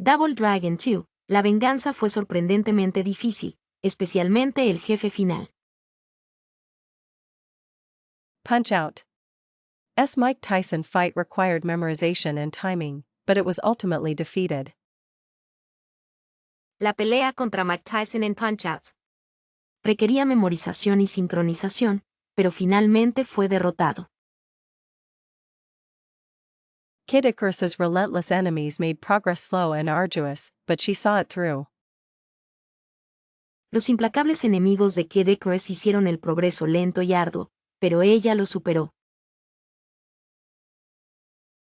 Double Dragon 2, La Venganza fue sorprendentemente difícil, especialmente el jefe final. Punch-Out! S. Mike Tyson fight required memorization and timing, but it was ultimately defeated. La pelea contra Mike Tyson en Punch-Out! Requería memorización y sincronización, pero finalmente fue derrotado. Kid Icarus's relentless enemies made progress slow and arduous, but she saw it through. Los implacables enemigos de Kid Icarus hicieron el progreso lento y arduo, pero ella lo superó.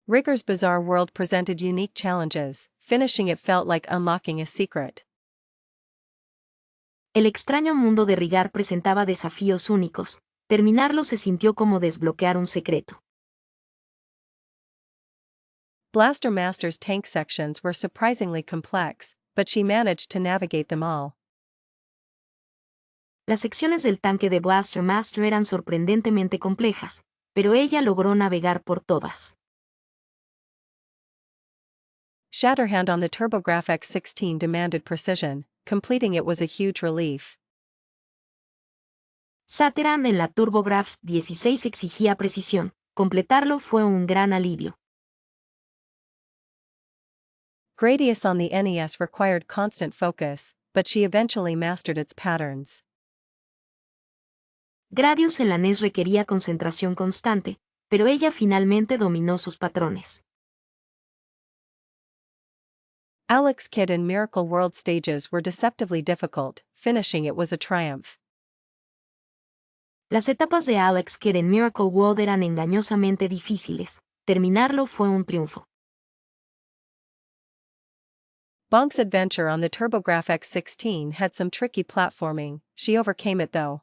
Rigger's bizarre world presented unique challenges, finishing it felt like unlocking a secret. El extraño mundo de Rigar presentaba desafíos únicos, terminarlo se sintió como desbloquear un secreto. Blaster Master's tank sections were surprisingly complex, but she managed to navigate them all. Las secciones del tanque de Blaster Master eran sorprendentemente complejas, pero ella logró navegar por todas. Shatterhand on the TurboGrafx X16 demanded precision, completing it was a huge relief. Shatterhand en la TurboGrafx 16 exigía precisión, completarlo fue un gran alivio. Gradius on the NES required constant focus, but she eventually mastered its patterns. Gradius en la NES requería concentración constante, pero ella finalmente dominó sus patrones. Alex Kidd and Miracle World stages were deceptively difficult, finishing it was a triumph. Las etapas de Alex Kidd en Miracle World eran engañosamente difíciles, terminarlo fue un triunfo. Bonk's adventure on the TurboGrafx X16 had some tricky platforming, she overcame it though.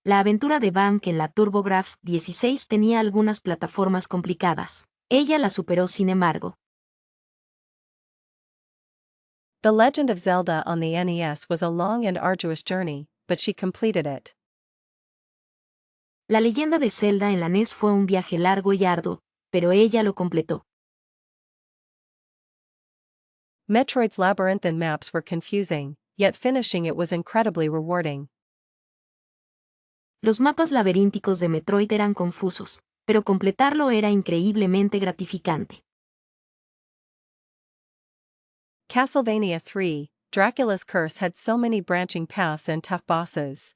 La aventura de Bonk en la TurboGrafx 16 tenía algunas plataformas complicadas. Ella la superó sin embargo. The Legend of Zelda on the NES was a long and arduous journey, but she completed it. La leyenda de Zelda en la NES fue un viaje largo y arduo, pero ella lo completó. Metroid's labyrinthine maps were confusing, yet finishing it was incredibly rewarding. Los mapas laberínticos de Metroid eran confusos, pero completarlo era increíblemente gratificante. Castlevania 3, Dracula's Curse had so many branching paths and tough bosses.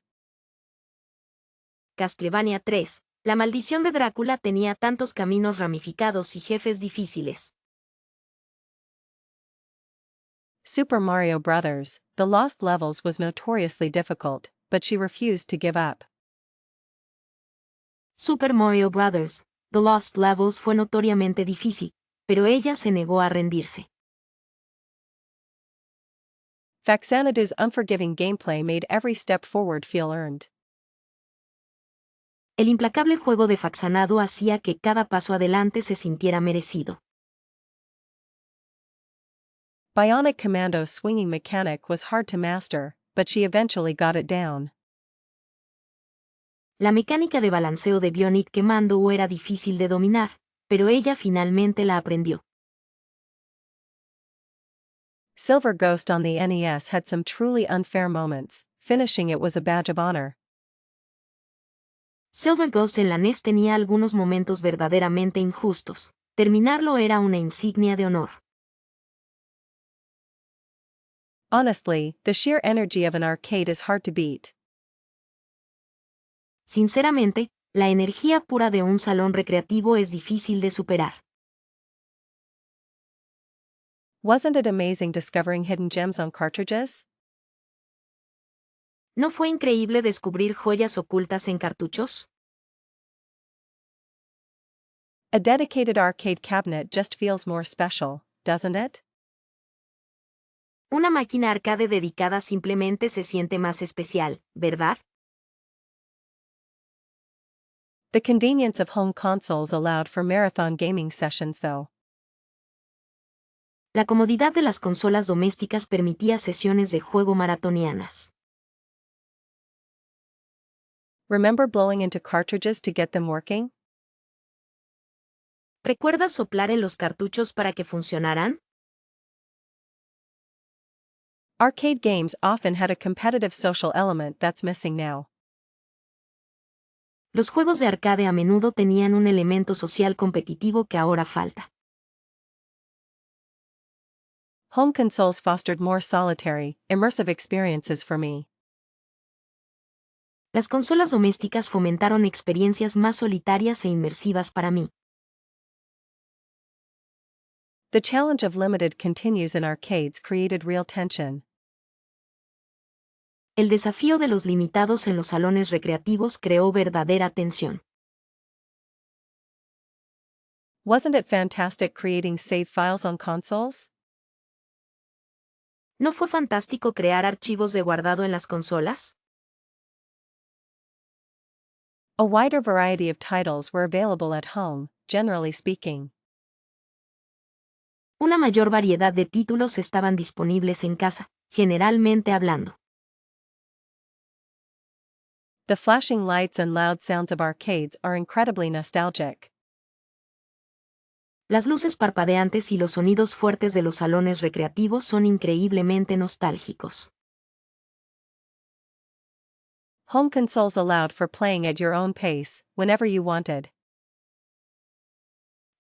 Castlevania 3, La maldición de Drácula tenía tantos caminos ramificados y jefes difíciles. Super Mario Bros., The Lost Levels was notoriously difficult, but she refused to give up. Super Mario Bros., The Lost Levels fue notoriamente difícil, pero ella se negó a rendirse. Faxanadu's unforgiving gameplay made every step forward feel earned. El implacable juego de Faxanadu hacía que cada paso adelante se sintiera merecido. Bionic Commando's swinging mechanic was hard to master, but she eventually got it down. La mecánica de balanceo de Bionic Commando era difícil de dominar, pero ella finalmente la aprendió. Silver Ghost on the NES had some truly unfair moments, finishing it was a badge of honor. Silver Ghost en la NES tenía algunos momentos verdaderamente injustos, terminarlo era una insignia de honor. Honestly, the sheer energy of an arcade is hard to beat. Sinceramente, la energía pura de un salón recreativo es difícil de superar. Wasn't it amazing discovering hidden gems on cartridges? ¿No fue increíble descubrir joyas ocultas en cartuchos? A dedicated arcade cabinet just feels more special, doesn't it? Una máquina arcade dedicada simplemente se siente más especial, ¿verdad? The convenience of home consoles allowed for marathon gaming sessions though. La comodidad de las consolas domésticas permitía sesiones de juego maratonianas. Remember blowing into cartridges to get them working? ¿Recuerdas soplar en los cartuchos para que funcionaran? Arcade games often had a competitive social element that's missing now. Los juegos de arcade a menudo tenían un elemento social competitivo que ahora falta. Home consoles fostered more solitary, immersive experiences for me. Las consolas domésticas fomentaron experiencias más solitarias e inmersivas para mí. The challenge of limited continues in arcades created real tension. El desafío de los limitados en los salones recreativos creó verdadera tensión. Wasn't it fantastic creating save files on consoles? ¿No fue fantástico crear archivos de guardado en las consolas? A wider variety of titles were available at home, generally speaking. Una mayor variedad de títulos estaban disponibles en casa, generalmente hablando. The flashing lights and loud sounds of arcades are incredibly nostalgic. Las luces parpadeantes y los sonidos fuertes de los salones recreativos son increíblemente nostálgicos. Home consoles allowed for playing at your own pace, whenever you wanted.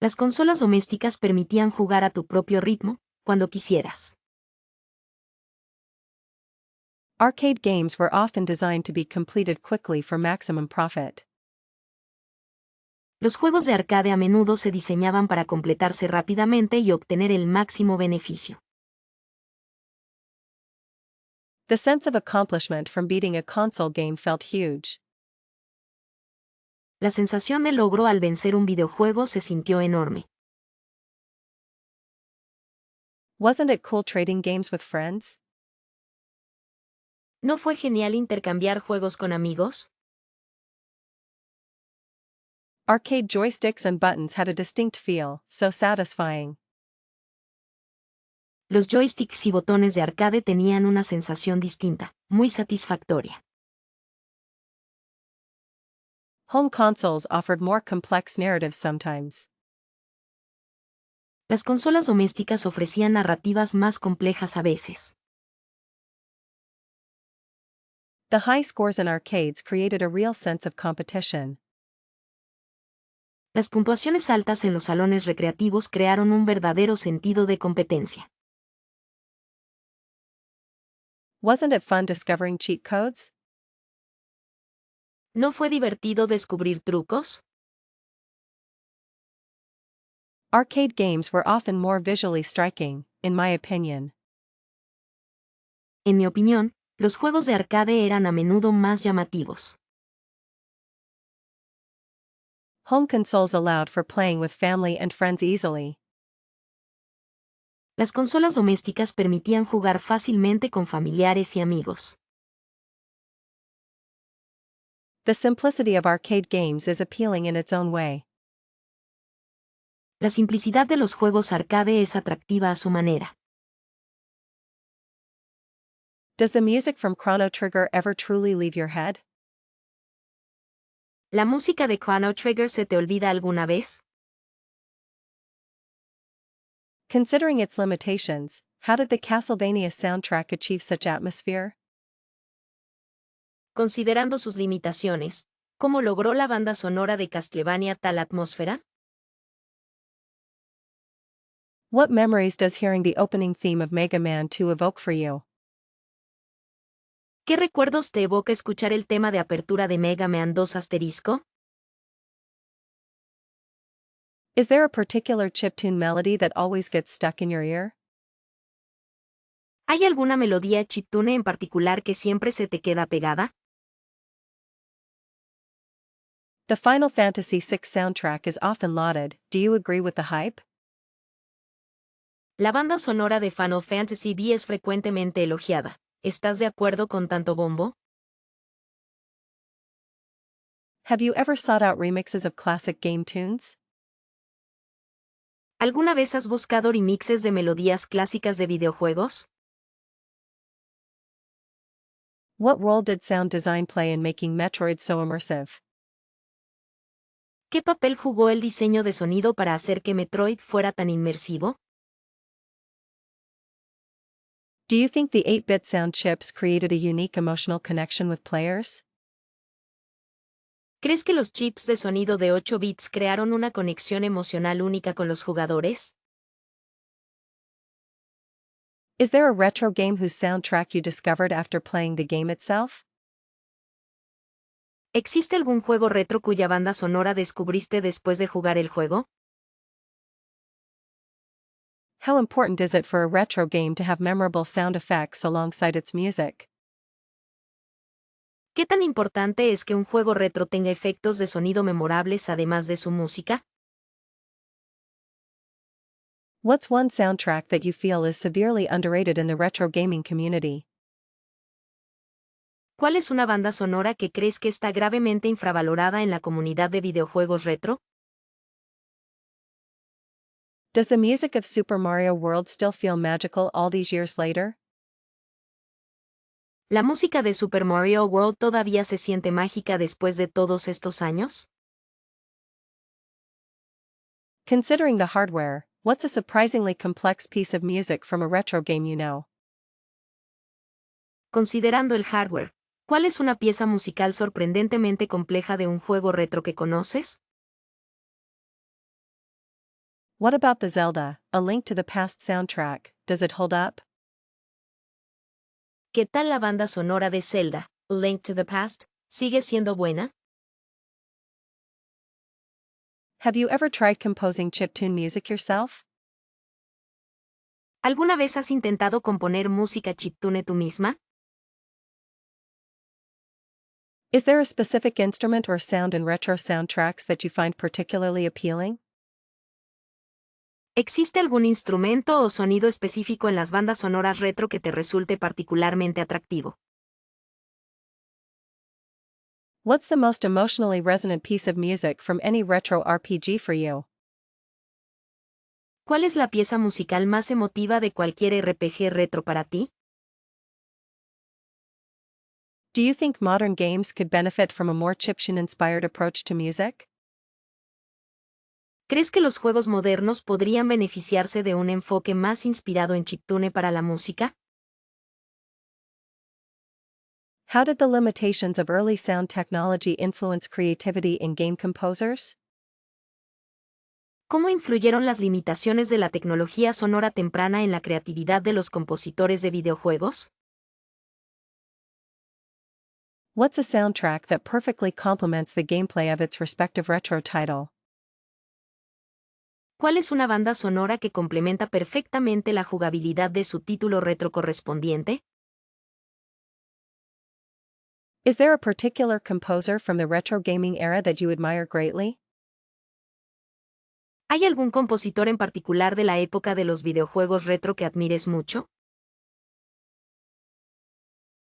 Las consolas domésticas permitían jugar a tu propio ritmo, cuando quisieras. Arcade games were often designed to be completed quickly for maximum profit. Los juegos de arcade a menudo se diseñaban para completarse rápidamente y obtener el máximo beneficio. The sense of accomplishment from beating a console game felt huge. La sensación de logro al vencer un videojuego se sintió enorme. Wasn't it cool trading games with friends? ¿No fue genial intercambiar juegos con amigos? Arcade joysticks and buttons had a distinct feel, so satisfying. Los joysticks y botones de arcade tenían una sensación distinta, muy satisfactoria. Home consoles offered more complex narratives sometimes. Las consolas domésticas ofrecían narrativas más complejas a veces. The high scores in arcades created a real sense of competition. Las puntuaciones altas en los salones recreativos crearon un verdadero sentido de competencia. Wasn't it fun discovering cheat codes? ¿No fue divertido descubrir trucos? Arcade games were often more visually striking, in my opinion. En mi opinión, los juegos de arcade eran a menudo más llamativos. Home consoles allowed for playing with family and friends easily. Las consolas domésticas permitían jugar fácilmente con familiares y amigos. The simplicity of arcade games is appealing in its own way. La simplicidad de los juegos arcade es atractiva a su manera. Does the music from Chrono Trigger ever truly leave your head? ¿La música de Chrono Trigger se te olvida alguna vez? Considering its limitations, how did the Castlevania soundtrack achieve such atmosphere? Considerando sus limitaciones, ¿cómo logró la banda sonora de Castlevania tal atmósfera? What memories does hearing the opening theme of Mega Man 2 evoke for you? ¿Qué recuerdos te evoca escuchar el tema de apertura de Mega Man 2 *? Is there a particular chiptune melody that always gets stuck in your ear? ¿Hay alguna melodía chiptune en particular que siempre se te queda pegada? The Final Fantasy VI soundtrack is often lauded. Do you agree with the hype? La banda sonora de Final Fantasy V es frecuentemente elogiada. ¿Estás de acuerdo con tanto bombo? Have you ever sought out remixes of classic game tunes? ¿Alguna vez has buscado remixes de melodías clásicas de videojuegos? What role did sound design play in making Metroid so immersive? ¿Qué papel jugó el diseño de sonido para hacer que Metroid fuera tan inmersivo? Do you think the 8-bit sound chips created a unique emotional connection with players? ¿Crees que los chips de sonido de 8 bits crearon una conexión emocional única con los jugadores? Is there a retro game whose soundtrack you discovered after playing the game itself? ¿Existe algún juego retro cuya banda sonora descubriste después de jugar el juego? How important is it for a retro game to have memorable sound effects alongside its music? ¿Qué tan importante es que un juego retro tenga efectos de sonido memorables además de su música? What's one soundtrack that you feel is severely underrated in the retro gaming community? ¿Cuál es una banda sonora que crees que está gravemente infravalorada en la comunidad de videojuegos retro? Does the music of Super Mario World still feel magical all these years later? ¿La música de Super Mario World todavía se siente mágica después de todos estos años? Considering the hardware, what's a surprisingly complex piece of music from a retro game you know? Considerando el hardware, ¿cuál es una pieza musical sorprendentemente compleja de un juego retro que conoces? What about the Zelda, A Link to the Past soundtrack, does it hold up? ¿Qué tal la banda sonora de Zelda, A Link to the Past? ¿Sigue siendo buena? Have you ever tried composing chiptune music yourself? ¿Alguna vez has intentado componer música chiptune tú misma? Is there a specific instrument or sound in retro soundtracks that you find particularly appealing? ¿Existe algún instrumento o sonido específico en las bandas sonoras retro que te resulte particularmente atractivo? What's the most emotionally resonant piece of music from any retro RPG for you? ¿Cuál es la pieza musical más emotiva de cualquier RPG retro para ti? Do you think modern games could benefit from a more chiptune-inspired approach to music? ¿Crees que los juegos modernos podrían beneficiarse de un enfoque más inspirado en chiptune para la música? How did the limitations of early sound technology influence creativity in game composers? ¿Cómo influyeron las limitaciones de la tecnología sonora temprana en la creatividad de los compositores de videojuegos? What's a soundtrack that perfectly complements the gameplay of its respective retro title? ¿Cuál es una banda sonora que complementa perfectamente la jugabilidad de su título retro correspondiente? Is there a particular composer from the retro gaming era that you admire greatly? ¿Hay algún compositor en particular de la época de los videojuegos retro que admires mucho?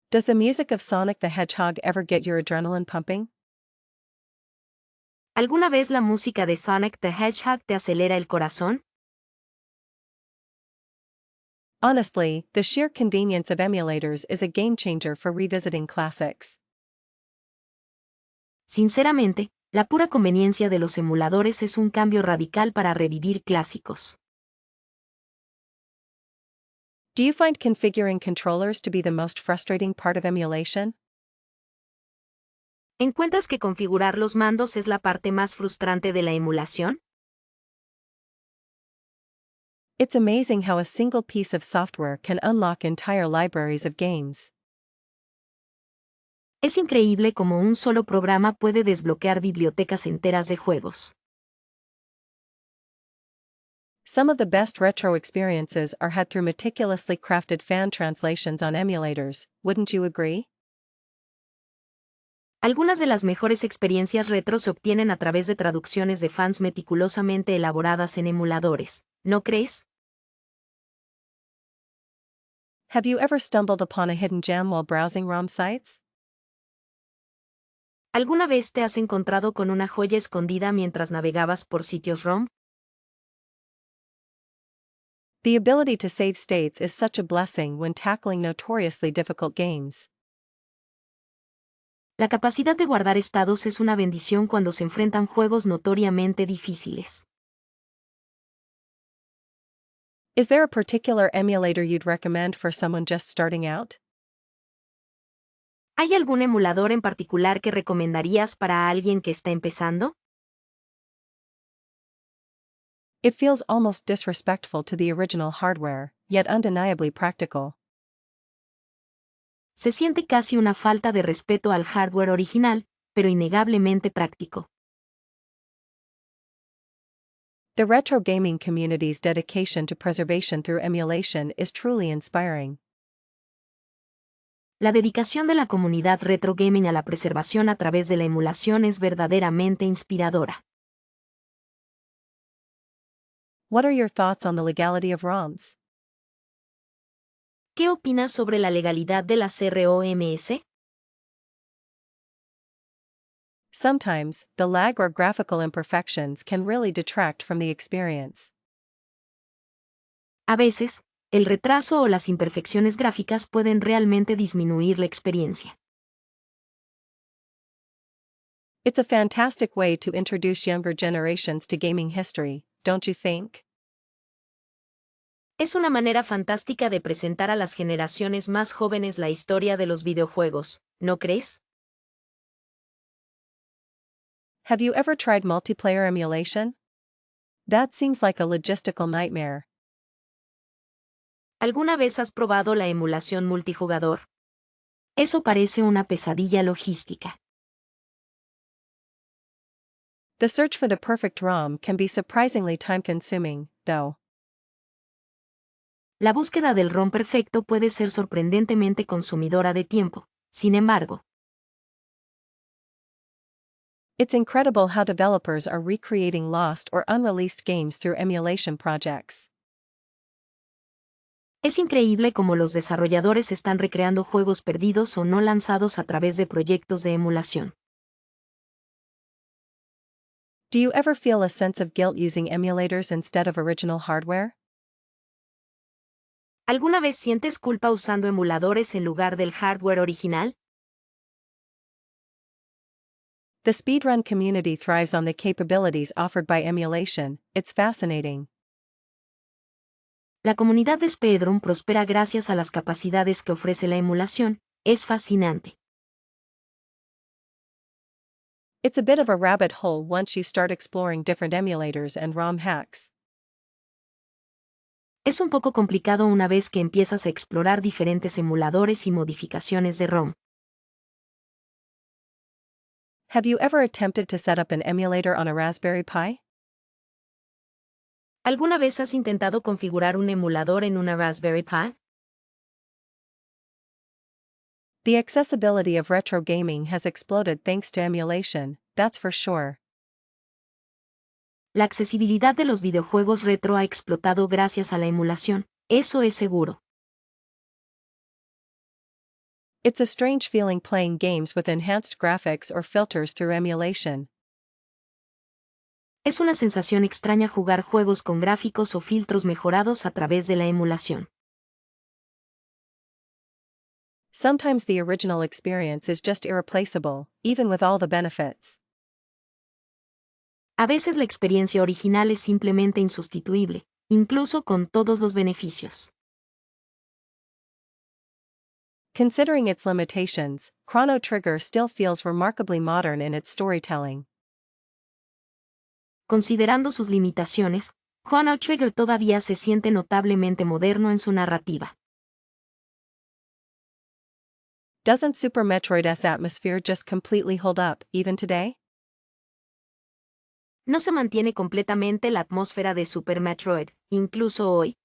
Does the music of Sonic the Hedgehog ever get your adrenaline pumping? ¿Alguna vez la música de Sonic the Hedgehog te acelera el corazón? Honestly, the sheer convenience of emulators is a game changer for revisiting classics. Sinceramente, la pura conveniencia de los emuladores es un cambio radical para revivir clásicos. Do you find configuring controllers to be the most frustrating part of emulation? ¿Encuentras que configurar los mandos es la parte más frustrante de la emulación? It's amazing how a single piece of software can unlock entire libraries of games. Es increíble cómo un solo programa puede desbloquear bibliotecas enteras de juegos. Some of the best retro experiences are had through meticulously crafted fan translations on emulators, wouldn't you agree? Algunas de las mejores experiencias retro se obtienen a través de traducciones de fans meticulosamente elaboradas en emuladores, ¿no crees? Have you ever stumbled upon a hidden gem while browsing ROM sites? ¿Alguna vez te has encontrado con una joya escondida mientras navegabas por sitios ROM? The ability to save states is such a blessing when tackling notoriously difficult games. La capacidad de guardar estados es una bendición cuando se enfrentan juegos notoriamente difíciles. Is there a particular emulator you'd recommend for someone just starting out? ¿Hay algún emulador en particular que recomendarías para alguien que está empezando? It feels almost disrespectful to the original hardware, yet undeniably practical. Se siente casi una falta de respeto al hardware original, pero innegablemente práctico. The retro gaming community's dedication to preservation through emulation is truly inspiring. La dedicación de la comunidad retro gaming a la preservación a través de la emulación es verdaderamente inspiradora. What are your thoughts on the legality of ROMs? ¿Qué opinas sobre la legalidad de las ROMs? Sometimes, the lag or graphical imperfections can really detract from the experience. A veces, el retraso o las imperfecciones gráficas pueden realmente disminuir la experiencia. It's a fantastic way to introduce younger generations to gaming history, don't you think? Es una manera fantástica de presentar a las generaciones más jóvenes la historia de los videojuegos, ¿no crees? Have you ever tried multiplayer emulation? That seems like a logistical nightmare. ¿Alguna vez has probado la emulación multijugador? Eso parece una pesadilla logística. The search for the perfect ROM can be surprisingly time-consuming, though. La búsqueda del ROM perfecto puede ser sorprendentemente consumidora de tiempo, sin embargo. It's incredible how developers are recreating lost or unreleased games through emulation projects. Es increíble cómo los desarrolladores están recreando juegos perdidos o no lanzados a través de proyectos de emulación. Do you ever feel a sense of guilt using emulators instead of original hardware? ¿Alguna vez sientes culpa usando emuladores en lugar del hardware original? The speedrun community thrives on the capabilities offered by emulation. It's fascinating. La comunidad de speedrun prospera gracias a las capacidades que ofrece la emulación. Es fascinante. It's a bit of a rabbit hole once you start exploring different emulators and ROM hacks. Es un poco complicado una vez que empiezas a explorar diferentes emuladores y modificaciones de ROM. Have you ever attempted to set up an emulator on a Raspberry Pi? ¿Alguna vez has intentado configurar un emulador en una Raspberry Pi? The accessibility of retro gaming has exploded thanks to emulation, that's for sure. La accesibilidad de los videojuegos retro ha explotado gracias a la emulación, eso es seguro. It's a strange feeling playing games with enhanced graphics or filters through emulation. Es una sensación extraña jugar juegos con gráficos o filtros mejorados a través de la emulación. Sometimes the original experience is just irreplaceable, even with all the benefits. A veces la experiencia original es simplemente insustituible, incluso con todos los beneficios. Considering its limitations, Chrono Trigger still feels remarkably modern in its storytelling. Considerando sus limitaciones, Chrono Trigger todavía se siente notablemente moderno en su narrativa. Doesn't Super Metroid's atmosphere just completely hold up, even today? No se mantiene completamente la atmósfera de Super Metroid, incluso hoy.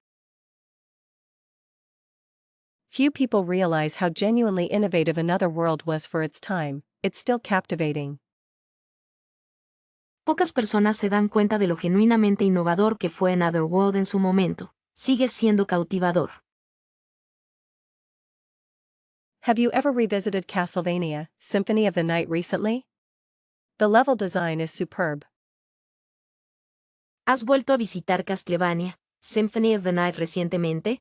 Few people realize how genuinely innovative Another World was for its time. It's still captivating. Pocas personas se dan cuenta de lo genuinamente innovador que fue Another World en su momento. Sigue siendo cautivador. Have you ever revisited Castlevania, Symphony of the Night recently? The level design is superb. ¿Has vuelto a visitar Castlevania, Symphony of the Night recientemente?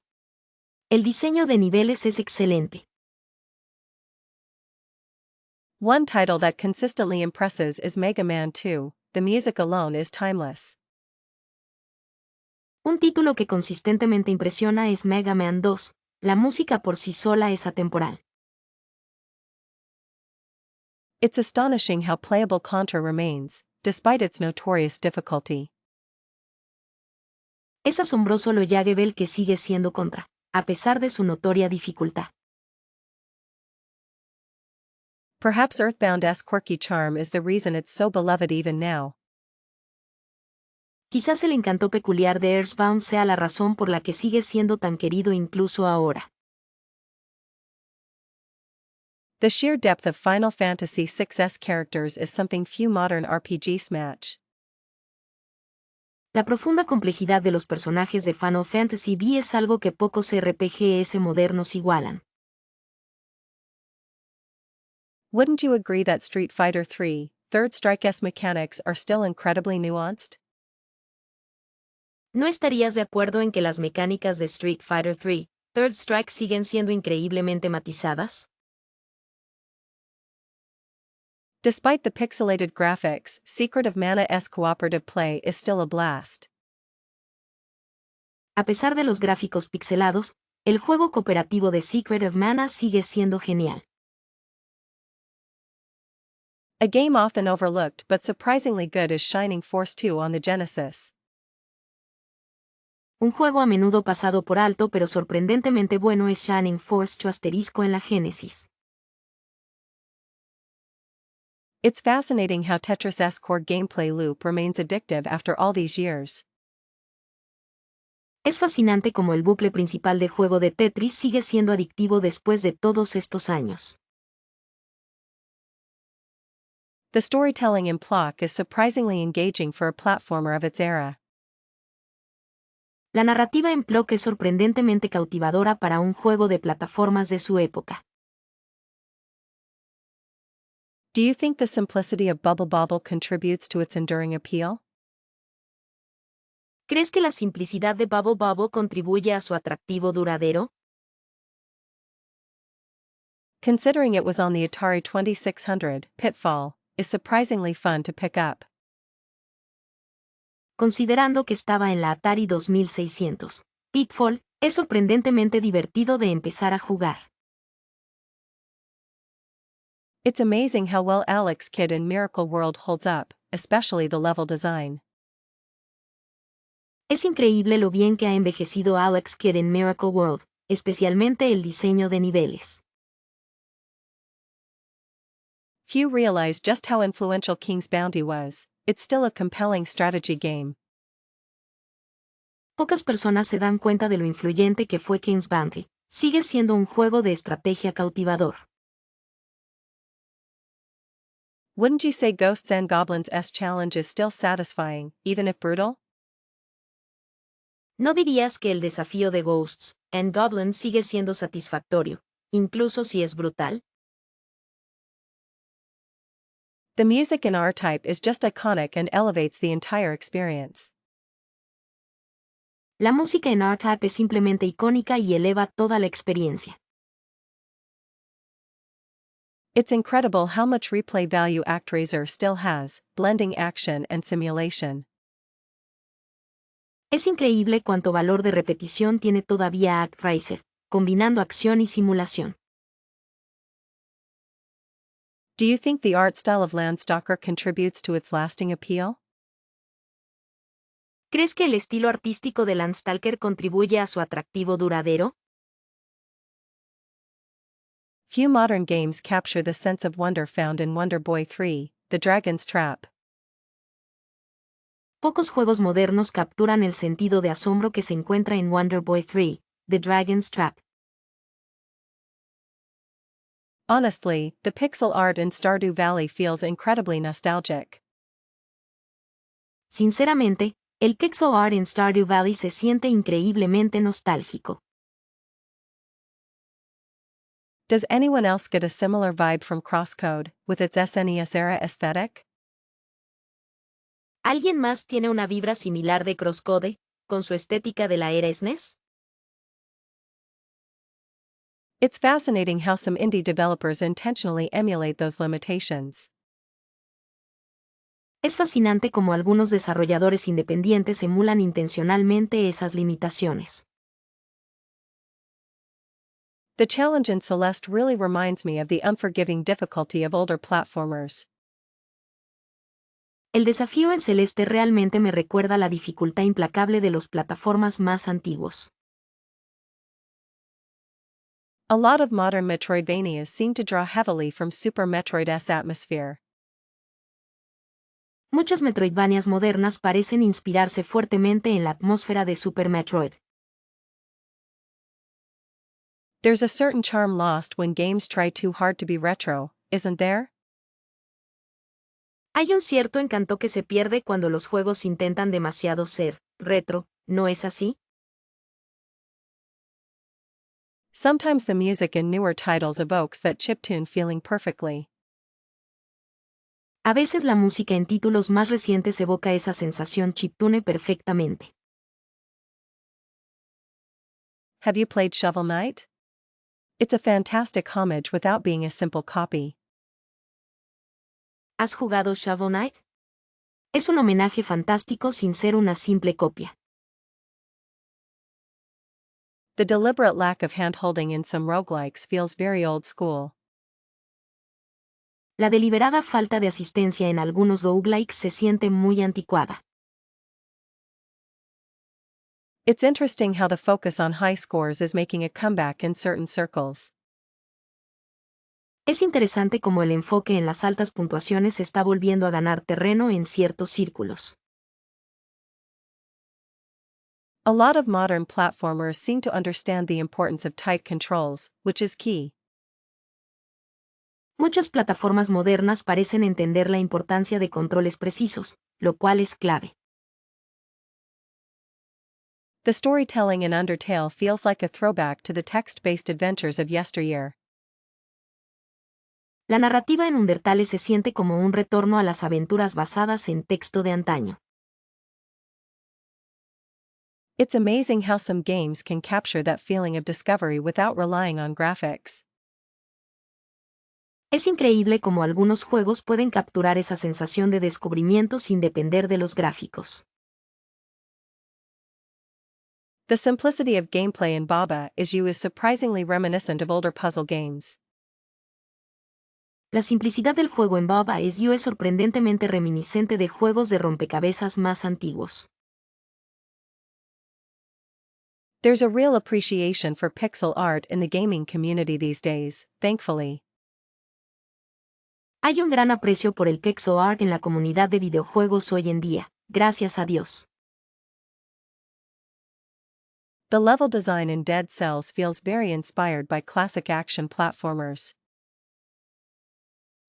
El diseño de niveles es excelente. One title that consistently impresses is Mega Man 2. The music alone is timeless. Un título que consistentemente impresiona es Mega Man 2. La música por sí sola es atemporal. It's astonishing how playable Contra remains, despite its notorious difficulty. Es asombroso lo Jagebel que sigue siendo Contra, a pesar de su notoria dificultad. Perhaps Earthbound's quirky charm is the reason it's so beloved even now. Quizás el encanto peculiar de Earthbound sea la razón por la que sigue siendo tan querido incluso ahora. The sheer depth of Final Fantasy VI's characters is something few modern RPGs match. La profunda complejidad de los personajes de Final Fantasy V es algo que pocos RPGs modernos igualan. Wouldn't you agree that Street Fighter III, Third Strike's mechanics are still incredibly nuanced? ¿No estarías de acuerdo en que las mecánicas de Street Fighter III, Third Strike siguen siendo increíblemente matizadas? Despite the pixelated graphics, Secret of Mana's cooperative play is still a blast. A pesar de los gráficos pixelados, el juego cooperativo de Secret of Mana sigue siendo genial. A game often overlooked but surprisingly good is Shining Force 2 on the Genesis. Un juego a menudo pasado por alto pero sorprendentemente bueno es Shining Force 2 en la Genesis. It's fascinating how Tetris's core gameplay loop remains addictive after all these years. Es fascinante como el bucle principal de juego de Tetris sigue siendo adictivo después de todos estos años. The storytelling in Plock is surprisingly engaging for a platformer of its era. La narrativa en Plock es sorprendentemente cautivadora para un juego de plataformas de su época. Do you think the simplicity of Bubble Bobble contributes to its enduring appeal? ¿Crees que la simplicidad de Bubble Bobble contribuye a su atractivo duradero? Considering it was on the Atari 2600, Pitfall is surprisingly fun to pick up. Considerando que estaba en la Atari 2600, Pitfall es sorprendentemente divertido de empezar a jugar. It's amazing how well Alex Kidd in Miracle World holds up, especially the level design. Es increíble lo bien que ha envejecido Alex Kidd en Miracle World, especialmente el diseño de niveles. Few realize just how influential King's Bounty was. It's still a compelling strategy game. Pocas personas se dan cuenta de lo influyente que fue King's Bounty. Sigue siendo un juego de estrategia cautivador. Wouldn't you say Ghosts and Goblins' challenge is still satisfying, even if brutal? ¿No dirías que el desafío de Ghosts and Goblins sigue siendo satisfactorio, incluso si es brutal? The music in R-Type is just iconic and elevates the entire experience. La música en R-Type es simplemente icónica y eleva toda la experiencia. It's incredible how much replay value ActRaiser still has, blending action and simulation. Es increíble cuánto valor de repetición tiene todavía ActRaiser, combinando acción y simulación. Do you think the art style of Landstalker contributes to its lasting appeal? ¿Crees que el estilo artístico de Landstalker contribuye a su atractivo duradero? Few modern games capture the sense of wonder found in Wonder Boy 3, The Dragon's Trap. Pocos juegos modernos capturan el sentido de asombro que se encuentra en Wonder Boy 3, The Dragon's Trap. Honestly, the pixel art in Stardew Valley feels incredibly nostalgic. Sinceramente, el pixel art en Stardew Valley se siente increíblemente nostálgico. Does anyone else get a similar vibe from Crosscode, with its SNES era aesthetic? ¿Alguien más tiene una vibra similar de Crosscode, con su estética de la era SNES? It's fascinating how some indie developers intentionally emulate those limitations. Es fascinante cómo algunos desarrolladores independientes emulan intencionalmente esas limitaciones. The challenge in Celeste really reminds me of the unforgiving difficulty of older platformers. El desafío en Celeste realmente me recuerda la dificultad implacable de los plataformas más antiguos. A lot of modern Metroidvanias seem to draw heavily from Super Metroid's atmosphere. Muchas Metroidvanias modernas parecen inspirarse fuertemente en la atmósfera de Super Metroid. There's a certain charm lost when games try too hard to be retro, isn't there? Hay un cierto encanto que se pierde cuando los juegos intentan demasiado ser retro, ¿no es así? Sometimes the music in newer titles evokes that chiptune feeling perfectly. A veces la música en títulos más recientes evoca esa sensación chiptune perfectamente. Have you played Shovel Knight? It's a fantastic homage without being a simple copy. ¿Has jugado Shovel Knight? Es un homenaje fantástico sin ser una simple copia. The deliberate lack of hand-holding in some roguelikes feels very old school. La deliberada falta de asistencia en algunos roguelikes se siente muy anticuada. It's interesting how the focus on high scores is making a comeback in certain circles. Es interesante cómo el enfoque en las altas puntuaciones está volviendo a ganar terreno en ciertos círculos. A lot of modern platformers seem to understand the importance of tight controls, which is key. Muchas plataformas modernas parecen entender la importancia de controles precisos, lo cual es clave. The storytelling in Undertale feels like a throwback to the text-based adventures of yesteryear. La narrativa en Undertale se siente como un retorno a las aventuras basadas en texto de antaño. It's amazing how some games can capture that feeling of discovery without relying on graphics. Es increíble cómo algunos juegos pueden capturar esa sensación de descubrimiento sin depender de los gráficos. The simplicity of gameplay in Baba Is You is surprisingly reminiscent of older puzzle games. La simplicidad del juego en Baba Is You es sorprendentemente reminiscente de juegos de rompecabezas más antiguos. There's a real appreciation for pixel art in the gaming community these days, thankfully. Hay un gran aprecio por el pixel art en la comunidad de videojuegos hoy en día, gracias a Dios. The level design in Dead Cells feels very inspired by classic action platformers.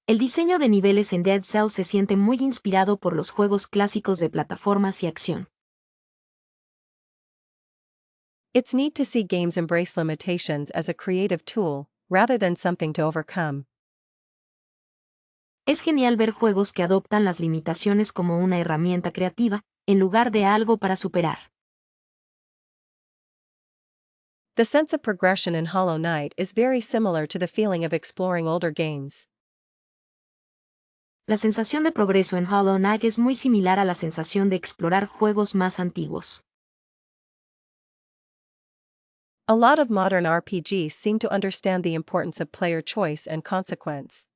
El diseño de niveles en Dead Cells se siente muy inspirado por los juegos clásicos de plataformas y acción. It's neat to see games embrace limitations as a creative tool, rather than something to overcome. Es genial ver juegos que adoptan las limitaciones como una herramienta creativa, en lugar de algo para superar. The sense of progression in Hollow Knight is very similar to the feeling of exploring older games. La sensación de progreso en Hollow Knight es muy similar a la sensación de explorar juegos más antiguos. A lot of modern RPGs seem to understand the importance of player choice and consequence.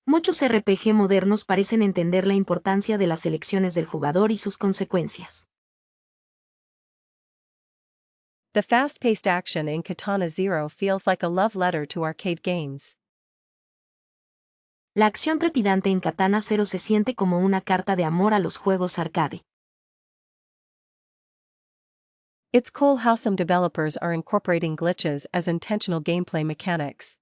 Muchos RPG modernos parecen entender la importancia de las elecciones del jugador y sus consecuencias. The fast-paced action in Katana Zero feels like a love letter to arcade games. La acción trepidante en Katana Zero se siente como una carta de amor a los juegos arcade. It's cool how some developers are incorporating glitches as intentional gameplay mechanics.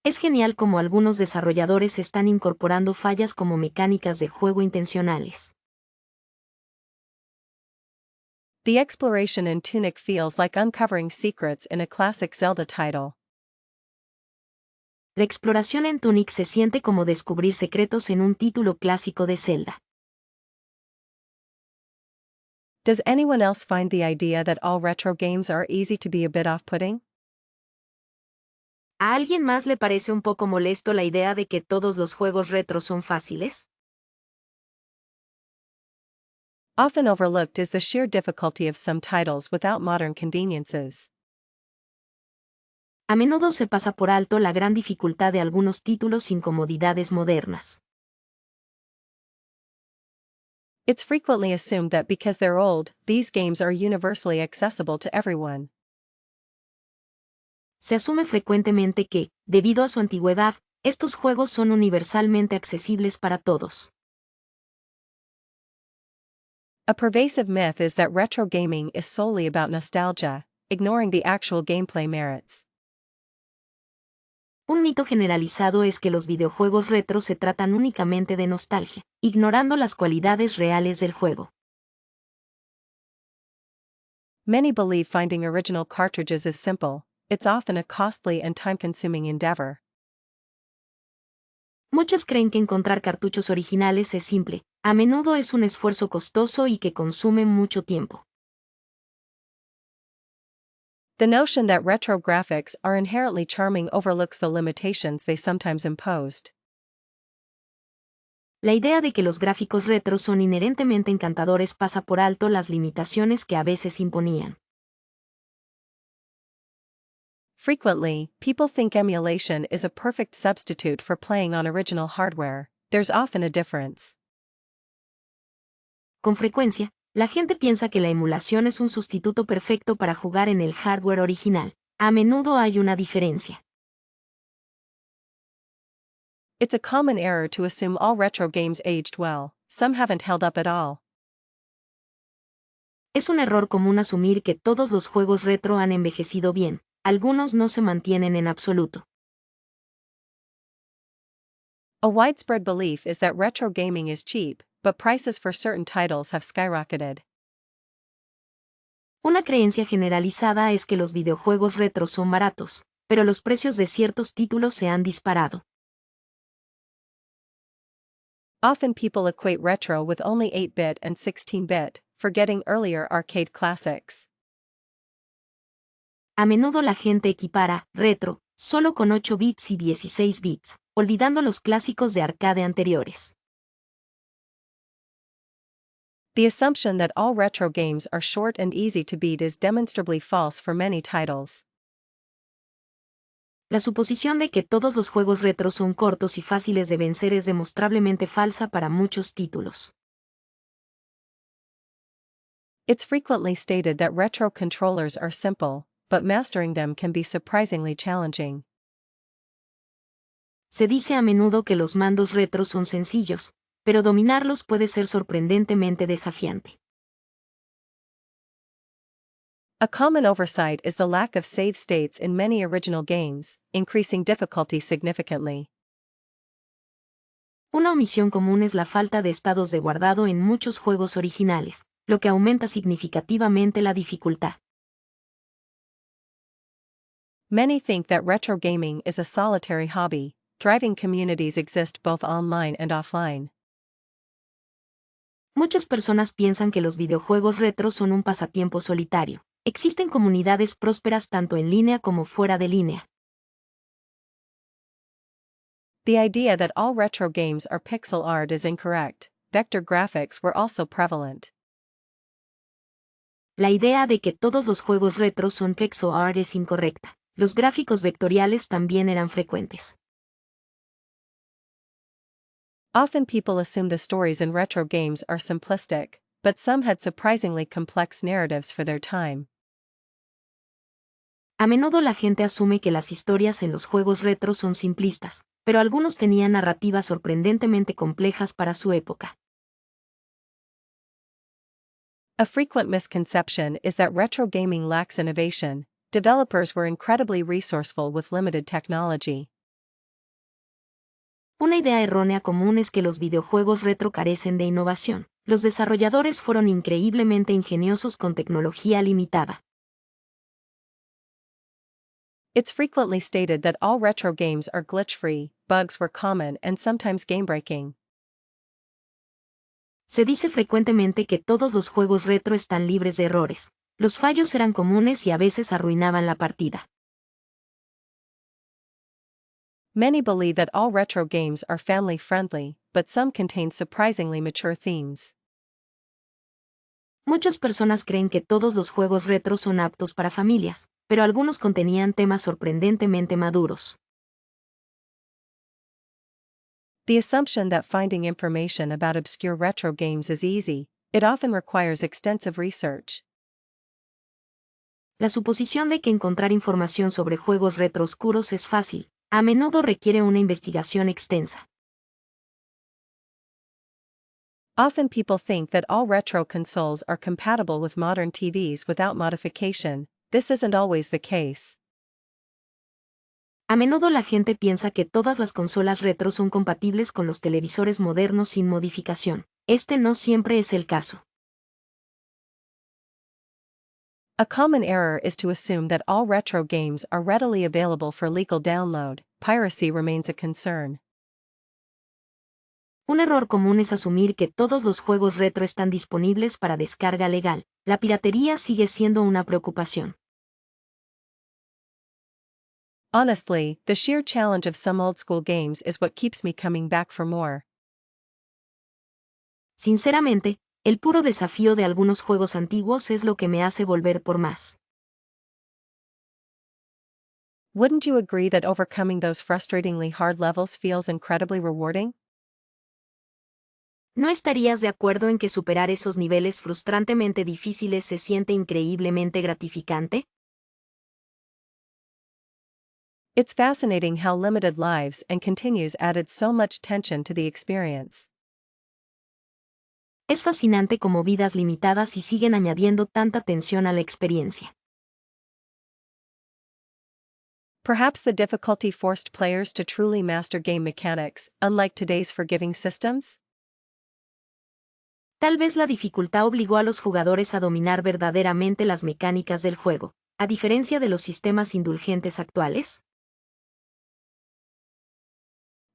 Es genial como algunos desarrolladores están incorporando fallas como mecánicas de juego intencionales. The exploration in Tunic feels like uncovering secrets in a classic Zelda title. La exploración en Tunic se siente como descubrir secretos en un título clásico de Zelda. Does anyone else find the idea that all retro games are easy to be a bit off-putting? ¿A alguien más le parece un poco molesto la idea de que todos los juegos retro son fáciles? Often overlooked is the sheer difficulty of some titles without modern conveniences. A menudo se pasa por alto la gran dificultad de algunos títulos sin comodidades modernas. It's frequently assumed that because they're old, these games are universally accessible to everyone. Se asume frecuentemente que, debido a su antigüedad, estos juegos son universalmente accesibles para todos. A pervasive myth is that retro gaming is solely about nostalgia, ignoring the actual gameplay merits. Un mito generalizado es que los videojuegos retro se tratan únicamente de nostalgia, ignorando las cualidades reales del juego. Many believe finding original cartridges is simple. It's often a costly and time-consuming endeavor. Muchos creen que encontrar cartuchos originales es simple, a menudo es un esfuerzo costoso y que consume mucho tiempo. The notion that retro graphics are inherently charming overlooks the limitations they sometimes imposed. La idea de que los gráficos retro son inherentemente encantadores pasa por alto las limitaciones que a veces imponían. Frequently, people think emulation is a perfect substitute for playing on original hardware. There's often a difference. Con frecuencia, la gente piensa que la emulación es un sustituto perfecto para jugar en el hardware original. A menudo hay una diferencia. It's a common error to assume all retro games aged well. Some haven't held up at all. Es un error común asumir que todos los juegos retro han envejecido bien. Algunos no se mantienen en absoluto. A widespread belief is that retro gaming is cheap, but prices for certain titles have skyrocketed. Una creencia generalizada es que los videojuegos retro son baratos, pero los precios de ciertos títulos se han disparado. Often people equate retro with only 8-bit and 16-bit, forgetting earlier arcade classics. A menudo la gente equipara retro solo con 8 bits y 16 bits, olvidando los clásicos de arcade anteriores. The assumption that all retro games are short and easy to beat is demonstrably false for many titles. La suposición de que todos los juegos retro son cortos y fáciles de vencer es demostrablemente falsa para muchos títulos. It's frequently stated that retro controllers are simple, but mastering them can be surprisingly challenging. Se dice a menudo que los mandos retro son sencillos, pero dominarlos puede ser sorprendentemente desafiante. A common oversight is the lack of save states in many original games, increasing difficulty significantly. Una omisión común es la falta de estados de guardado en muchos juegos originales, lo que aumenta significativamente la dificultad. Many think that retro gaming is a solitary hobby. Thriving communities exist both online and offline. Muchas personas piensan que los videojuegos retro son un pasatiempo solitario. Existen comunidades prósperas tanto en línea como fuera de línea. The idea that all retro games are pixel art is incorrect. Vector graphics were also prevalent. La idea de que todos los juegos retro son pixel art es incorrecta. Los gráficos vectoriales también eran frecuentes. Often people assume the stories in retro games are simplistic, but some had surprisingly complex narratives for their time. A menudo la gente asume que las historias en los juegos retro son simplistas, pero algunos tenían narrativas sorprendentemente complejas para su época. A frequent misconception is that retro gaming lacks innovation. Developers were incredibly resourceful with limited technology. Una idea errónea común es que los videojuegos retro carecen de innovación. Los desarrolladores fueron increíblemente ingeniosos con tecnología limitada. It's frequently stated that all retro games are glitch-free, bugs were common and sometimes game-breaking. Se dice frecuentemente que todos los juegos retro están libres de errores. Los fallos eran comunes y a veces arruinaban la partida. Many believe that all retro games are family-friendly, but some contain surprisingly mature themes. Muchas personas creen que todos los juegos retro son aptos para familias, pero algunos contenían temas sorprendentemente maduros. The assumption that finding information about obscure retro games is easy, it often requires extensive research. La suposición de que encontrar información sobre juegos retro oscuros es fácil, a menudo requiere una investigación extensa. Often people think that all retro consoles are compatible with modern TVs without modification. This isn't always the case. A menudo la gente piensa que todas las consolas retro son compatibles con los televisores modernos sin modificación. Este no siempre es el caso. A common error is to assume that all retro games are readily available for legal download. Piracy remains a concern. Un error común es asumir que todos los juegos retro están disponibles para descarga legal. La piratería sigue siendo una preocupación. Honestly, the sheer challenge of some old-school games is what keeps me coming back for more. Sinceramente, el puro desafío de algunos juegos antiguos es lo que me hace volver por más. Wouldn't you agree that overcoming those frustratingly hard levels feels incredibly rewarding? ¿No estarías de acuerdo en que superar esos niveles frustrantemente difíciles se siente increíblemente gratificante? It's fascinating how limited lives and continues added so much tension to the experience. Es fascinante cómo vidas limitadas y siguen añadiendo tanta tensión a la experiencia. Perhaps the difficulty forced players to truly master game mechanics, unlike today's forgiving systems? Tal vez la dificultad obligó a los jugadores a dominar verdaderamente las mecánicas del juego, a diferencia de los sistemas indulgentes actuales.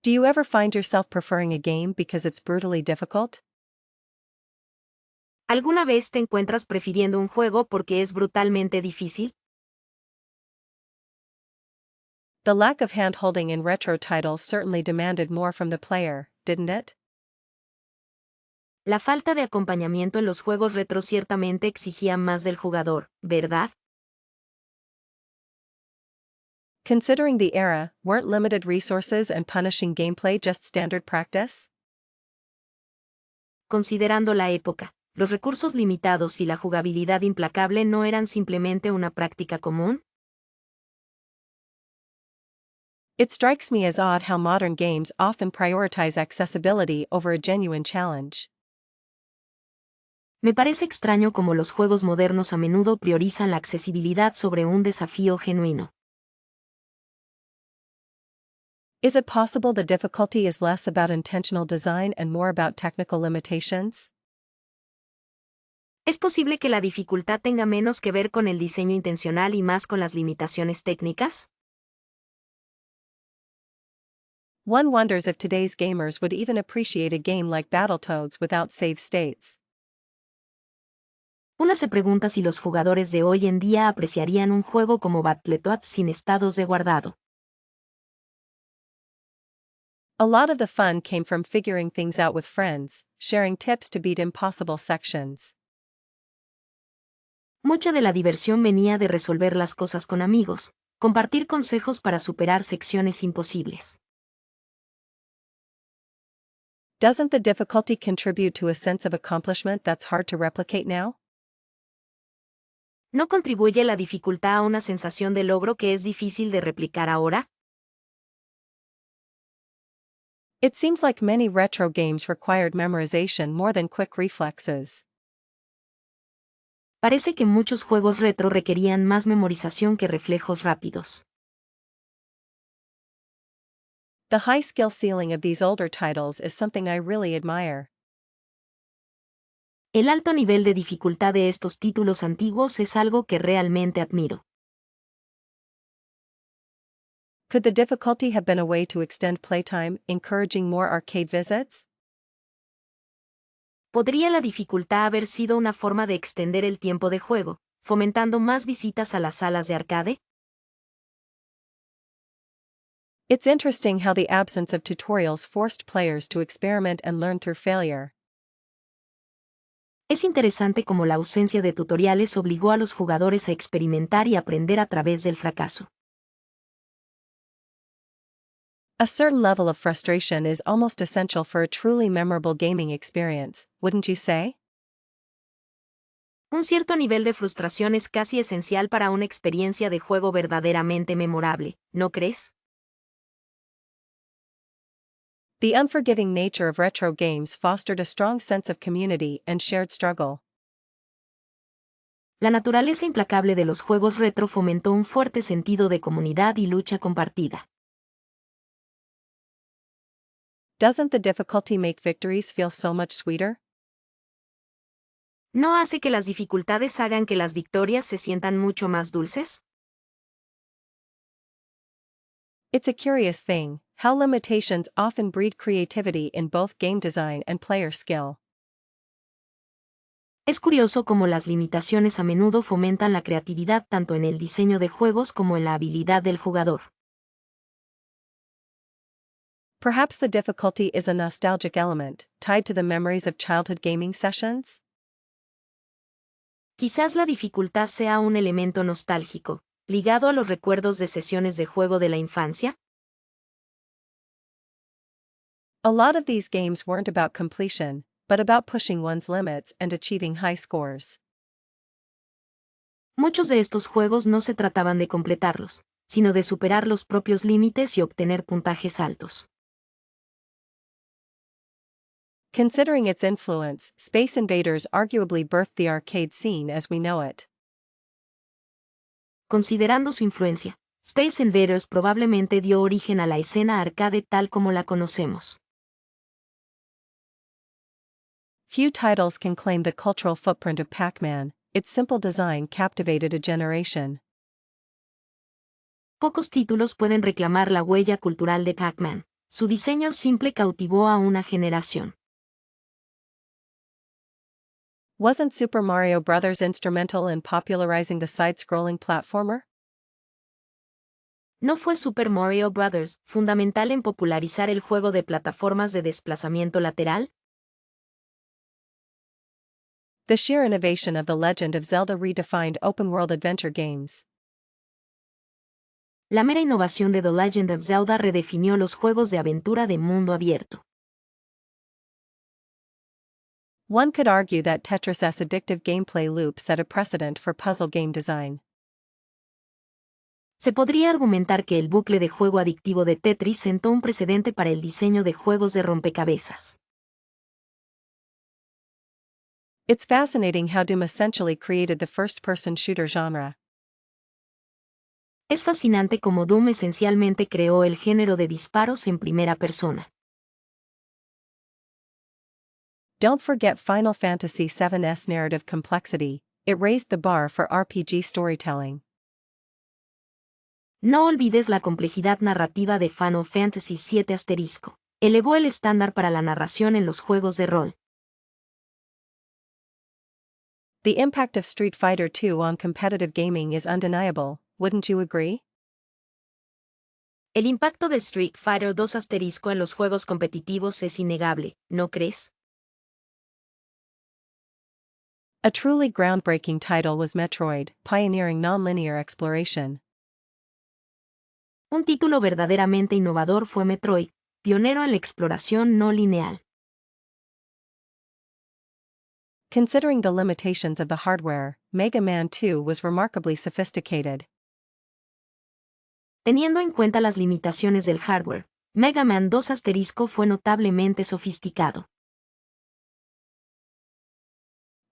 Do you ever find yourself preferring a game because it's brutally difficult? ¿Alguna vez te encuentras prefiriendo un juego porque es brutalmente difícil? The lack of hand-holding in retro titles certainly demanded more from the player, didn't it? La falta de acompañamiento en los juegos retro ciertamente exigía más del jugador, ¿verdad? Considering the era, weren't limited resources and punishing gameplay just standard practice? Considerando la época, los recursos limitados y la jugabilidad implacable no eran simplemente una práctica común. It strikes me as odd how modern games often prioritize accessibility over a genuine challenge. Me parece extraño cómo los juegos modernos a menudo priorizan la accesibilidad sobre un desafío genuino. Is it possible the difficulty is less about intentional design and more about technical limitations? ¿Es posible que la dificultad tenga menos que ver con el diseño intencional y más con las limitaciones técnicas? One wonders if today's gamers would even appreciate a game like Battletoads without save states. Una se pregunta si los jugadores de hoy en día apreciarían un juego como Battletoads sin estados de guardado. A lot of the fun came from figuring things out with friends, sharing tips to beat impossible sections. Mucha de la diversión venía de resolver las cosas con amigos, compartir consejos para superar secciones imposibles. Doesn't the difficulty contribute to a sense of accomplishment that's hard to replicate now? ¿No contribuye la dificultad a una sensación de logro que es difícil de replicar ahora? It seems like many retro games required memorization more than quick reflexes. Parece que muchos juegos retro requerían más memorización que reflejos rápidos. The high skill ceiling of these older titles is something I really admire. El alto nivel de dificultad de estos títulos antiguos es algo que realmente admiro. Could the difficulty have been a way to extend playtime, encouraging more arcade visits? ¿Podría la dificultad haber sido una forma de extender el tiempo de juego, fomentando más visitas a las salas de arcade? It's interesting how the absence of tutorials forced players to experiment and learn through failure. Es interesante cómo la ausencia de tutoriales obligó a los jugadores a experimentar y aprender a través del fracaso. A certain level of frustration is almost essential for a truly memorable gaming experience, wouldn't you say? Un cierto nivel de frustración es casi esencial para una experiencia de juego verdaderamente memorable, ¿no crees? The unforgiving nature of retro games fostered a strong sense of community and shared struggle. La naturaleza implacable de los juegos retro fomentó un fuerte sentido de comunidad y lucha compartida. Doesn't the difficulty make victories feel so much sweeter? ¿No hace que las dificultades hagan que las victorias se sientan mucho más dulces? It's a curious thing, how limitations often breed creativity in both game design and player skill. Es curioso cómo las limitaciones a menudo fomentan la creatividad tanto en el diseño de juegos como en la habilidad del jugador. Perhaps the difficulty is a nostalgic element, tied to the memories of childhood gaming sessions? Quizás la dificultad sea un elemento nostálgico, ligado a los recuerdos de sesiones de juego de la infancia. A lot of these games weren't about completion, but about pushing one's limits and achieving high scores. Muchos de estos juegos no se trataban de completarlos, sino de superar los propios límites y obtener puntajes altos. Considering its influence, Space Invaders arguably birthed the arcade scene as we know it. Considerando su influencia, Space Invaders probablemente dio origen a la escena arcade tal como la conocemos. Few titles can claim the cultural footprint of Pac-Man. Its simple design captivated a generation. Pocos títulos pueden reclamar la huella cultural de Pac-Man. Su diseño simple cautivó a una generación. Wasn't Super Mario Bros. Instrumental in popularizing the side-scrolling platformer? ¿No fue Super Mario Bros. Fundamental en popularizar el juego de plataformas de desplazamiento lateral? The sheer innovation of The Legend of Zelda redefined open-world adventure games. La mera innovación de The Legend of Zelda redefinió los juegos de aventura de mundo abierto. One could argue that Tetris's addictive gameplay loop set a precedent for puzzle game design. Se podría argumentar que el bucle de juego adictivo de Tetris sentó un precedente para el diseño de juegos de rompecabezas. It's fascinating how Doom essentially created the first-person shooter genre. Es fascinante cómo Doom esencialmente creó el género de disparos en primera persona. Don't forget Final Fantasy VII's narrative complexity. It raised the bar for RPG storytelling. No olvides la complejidad narrativa de Final Fantasy VII*. Elevó el estándar para la narración en los juegos de rol. The impact of Street Fighter II on competitive gaming is undeniable, wouldn't you agree? El impacto de Street Fighter II* en los juegos competitivos es innegable, ¿no crees? A truly groundbreaking title was Metroid, pioneering nonlinear exploration. Un título verdaderamente innovador fue Metroid, pionero en la exploración no lineal. Considering the limitations of the hardware, Mega Man 2 was remarkably sophisticated. Teniendo en cuenta las limitaciones del hardware, Mega Man 2 * fue notablemente sofisticado.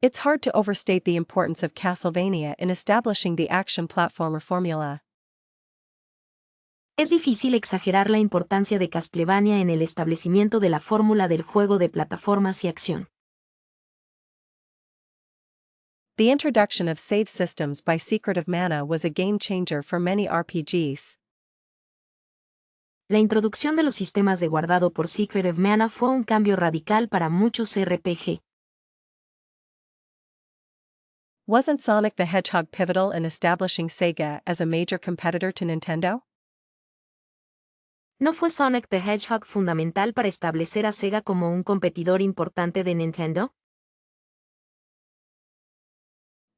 It's hard to overstate the importance of Castlevania in establishing the action platformer formula. Es difícil exagerar la importancia de Castlevania en el establecimiento de la fórmula del juego de plataformas y acción. The introduction of save systems by Secret of Mana was a game changer for many RPGs. La introducción de los sistemas de guardado por Secret of Mana fue un cambio radical para muchos RPG. Wasn't Sonic the Hedgehog pivotal in establishing Sega as a major competitor to Nintendo? ¿No fue Sonic the Hedgehog fundamental para establecer a Sega como un competidor importante de Nintendo?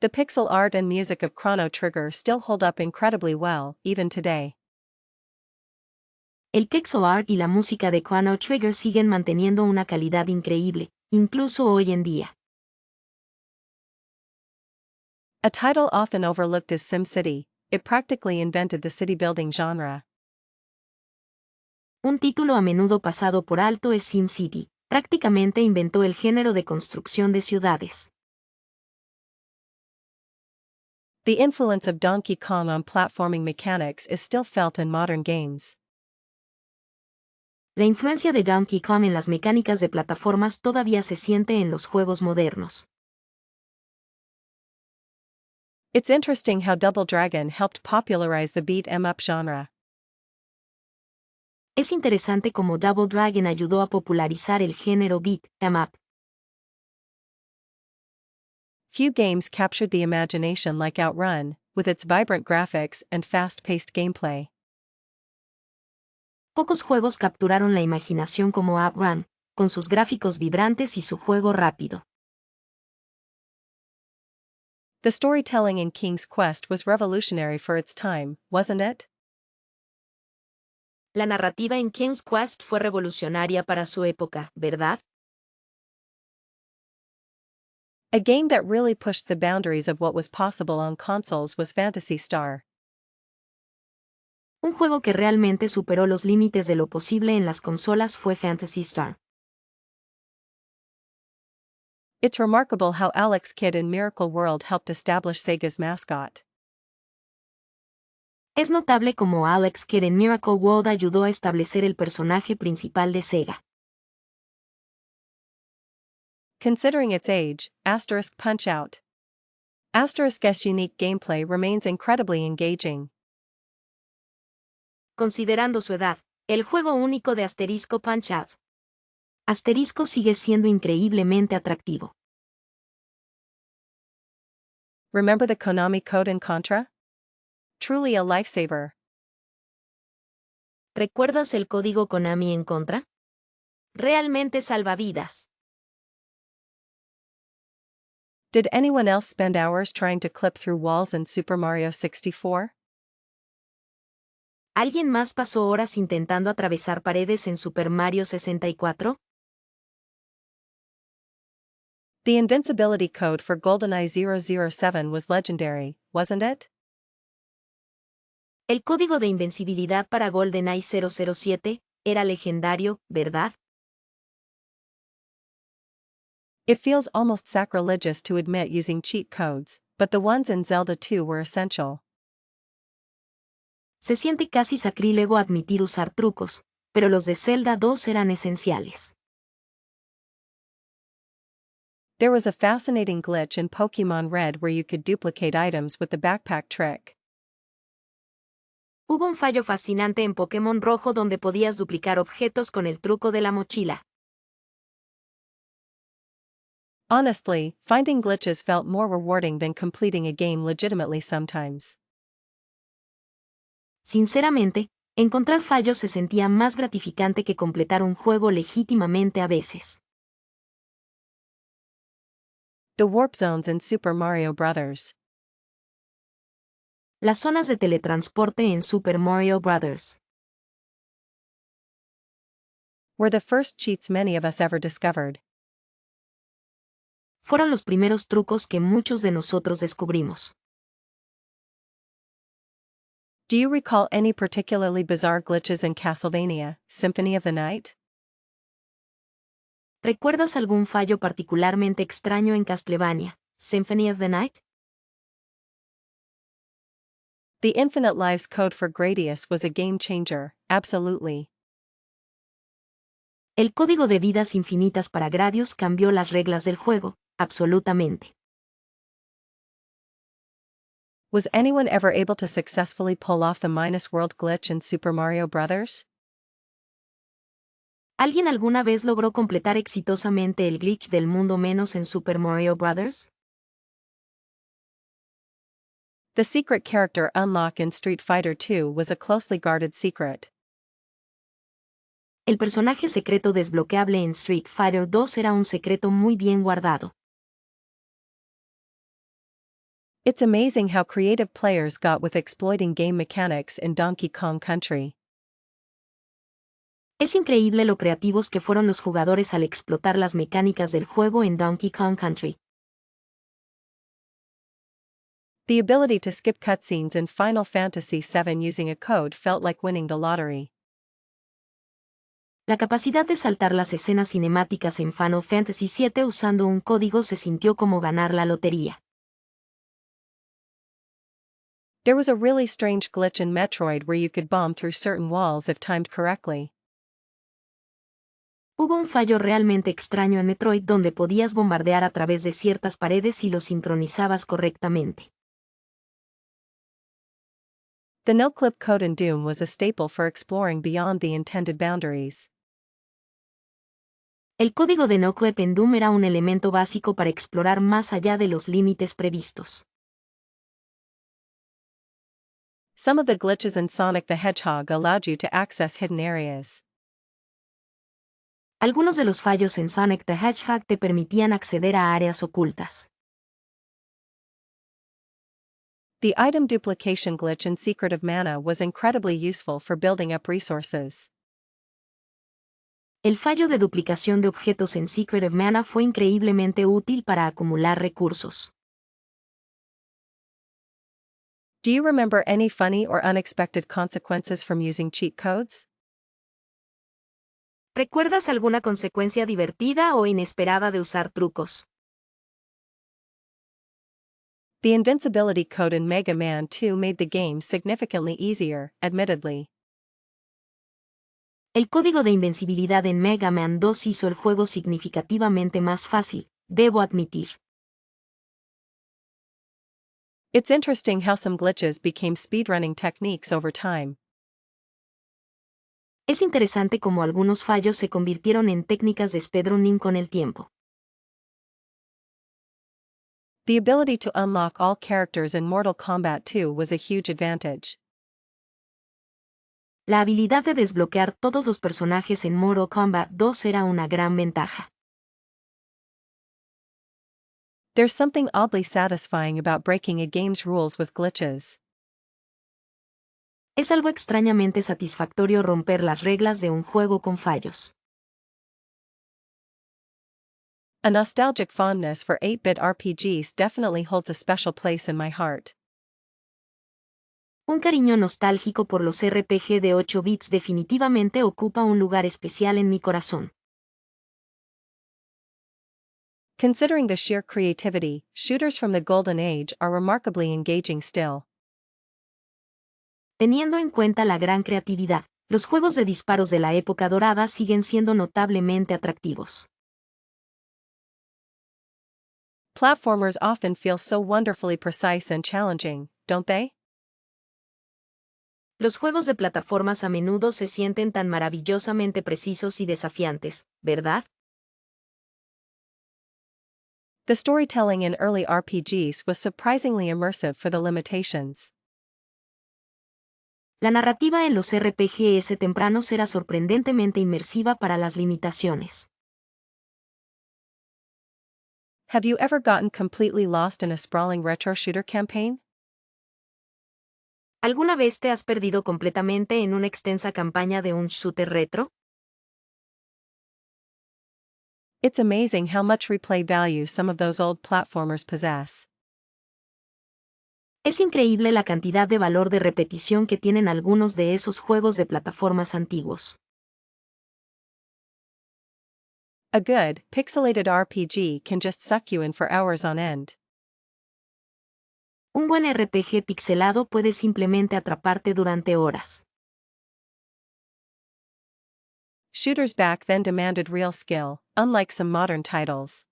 The pixel art and music of Chrono Trigger still hold up incredibly well, even today. El pixel art y la música de Chrono Trigger siguen manteniendo una calidad increíble, incluso hoy en día. A title often overlooked is SimCity. It practically invented the city-building genre. Un título a menudo pasado por alto es SimCity. Prácticamente inventó el género de construcción de ciudades. The influence of Donkey Kong on platforming mechanics is still felt in modern games. La influencia de Donkey Kong en las mecánicas de plataformas todavía se siente en los juegos modernos. It's interesting how Double Dragon helped popularize the beat 'em up genre. Es interesante cómo Double Dragon ayudó a popularizar el género beat 'em up. Few games captured the imagination like OutRun, with its vibrant graphics and fast-paced gameplay. Pocos juegos capturaron la imaginación como OutRun, con sus gráficos vibrantes y su juego rápido. The storytelling in King's Quest was revolutionary for its time, wasn't it? La narrativa en King's Quest fue revolucionaria para su época, ¿verdad? A game that really pushed the boundaries of what was possible on consoles was Phantasy Star. Un juego que realmente superó los límites de lo posible en las consolas fue Phantasy Star. It's remarkable how Alex Kidd in Miracle World helped establish Sega's mascot. Es notable cómo Alex Kidd en Miracle World ayudó a establecer el personaje principal de Sega. Considering its age, Punch-Out! ***''s unique gameplay remains incredibly engaging. Considerando su edad, el juego único de Punch-Out! Sigue siendo increíblemente atractivo. Remember the Konami code in Contra? Truly a lifesaver. ¿Recuerdas el código Konami en Contra? Realmente salvavidas. Did anyone else spend hours trying to clip through walls in Super Mario 64? ¿Alguien más pasó horas intentando atravesar paredes en Super Mario 64? The invincibility code for GoldenEye 007 was legendary, wasn't it? El código de invencibilidad para GoldenEye 007 era legendario, ¿verdad? It feels almost sacrilegious to admit using cheat codes, but the ones in Zelda 2 were essential. Se siente casi sacrílego admitir usar trucos, pero los de Zelda 2 eran esenciales. There was a fascinating glitch in Pokémon Red where you could duplicate items with the backpack trick. Hubo un fallo fascinante en Pokémon Rojo donde podías duplicar objetos con el truco de la mochila. Honestly, finding glitches felt more rewarding than completing a game legitimately sometimes. Sinceramente, encontrar fallos se sentía más gratificante que completar un juego legítimamente a veces. The warp zones in Super Mario Bros. Las zonas de teletransporte en Super Mario Bros. were the first cheats many of us ever discovered. Fueron los primeros trucos que muchos de nosotros descubrimos. Do you recall any particularly bizarre glitches in Castlevania, Symphony of the Night? ¿Recuerdas algún fallo particularmente extraño en Castlevania, Symphony of the Night? The infinite lives code for Gradius was a game changer, absolutely. El código de vidas infinitas para Gradius cambió las reglas del juego, absolutamente. Was anyone ever able to successfully pull off the Minus World glitch in Super Mario Bros.? ¿Alguien alguna vez logró completar exitosamente el glitch del mundo menos en Super Mario Bros.? The secret character unlock in Street Fighter II was a closely guarded secret. El personaje secreto desbloqueable en Street Fighter 2 era un secreto muy bien guardado. It's amazing how creative players got with exploiting game mechanics in Donkey Kong Country. Es increíble lo creativos que fueron los jugadores al explotar las mecánicas del juego en Donkey Kong Country. The ability to skip cutscenes in Final Fantasy VII using a code felt like winning the lottery. La capacidad de saltar las escenas cinemáticas en Final Fantasy VII usando un código se sintió como ganar la lotería. There was a really strange glitch in Metroid where you could bomb through certain walls if timed correctly. Hubo un fallo realmente extraño en Metroid donde podías bombardear a través de ciertas paredes si lo sincronizabas correctamente. The no-clip code in Doom was a staple for exploring beyond the intended boundaries. El código de no-clip en Doom era un elemento básico para explorar más allá de los límites previstos. Some of the glitches in Sonic the Hedgehog allowed you to access hidden areas. Algunos de los fallos en Sonic the Hedgehog te permitían acceder a áreas ocultas. The item duplication glitch in Secret of Mana was incredibly useful for building up resources. El fallo de duplicación de objetos en Secret of Mana fue increíblemente útil para acumular recursos. Do you remember any funny or unexpected consequences from using cheat codes? ¿Recuerdas alguna consecuencia divertida o inesperada de usar trucos? The invincibility code in Mega Man 2 made the game significantly easier, admittedly. El código de invencibilidad en Mega Man 2 hizo el juego significativamente más fácil, debo admitir. It's interesting how some glitches became speedrunning techniques over time. Es interesante cómo algunos fallos se convirtieron en técnicas de speedrunning con el tiempo. The ability to unlock all characters in Mortal Kombat 2 was a huge advantage. La habilidad de desbloquear todos los personajes en Mortal Kombat 2 era una gran ventaja. There's something oddly satisfying about breaking a game's rules with glitches. Es algo extrañamente satisfactorio romper las reglas de un juego con fallos. A nostalgic fondness for 8-bit RPGs definitely holds a special place in my heart. Un cariño nostálgico por los RPG de 8 bits definitivamente ocupa un lugar especial en mi corazón. Considering the sheer creativity, shooters from the Golden Age are remarkably engaging still. Teniendo en cuenta la gran creatividad, los juegos de disparos de la época dorada siguen siendo notablemente atractivos. Platformers often feel so wonderfully precise and challenging, don't they? Los juegos de plataformas a menudo se sienten tan maravillosamente precisos y desafiantes, ¿verdad? The storytelling in early RPGs was surprisingly immersive for the limitations. La narrativa en los RPGs tempranos era sorprendentemente inmersiva para las limitaciones. Have you ever gotten completely lost in a sprawling retro shooter campaign? ¿Alguna vez te has perdido completamente en una extensa campaña de un shooter retro? It's amazing how much replay value some of those old platformers possess. Es increíble la cantidad de valor de repetición que tienen algunos de esos juegos de plataformas antiguos. A good, pixelated RPG can just suck you in for hours on end. Un buen RPG pixelado puede simplemente atraparte durante horas. Shooters back then demanded real skill, unlike some modern titles.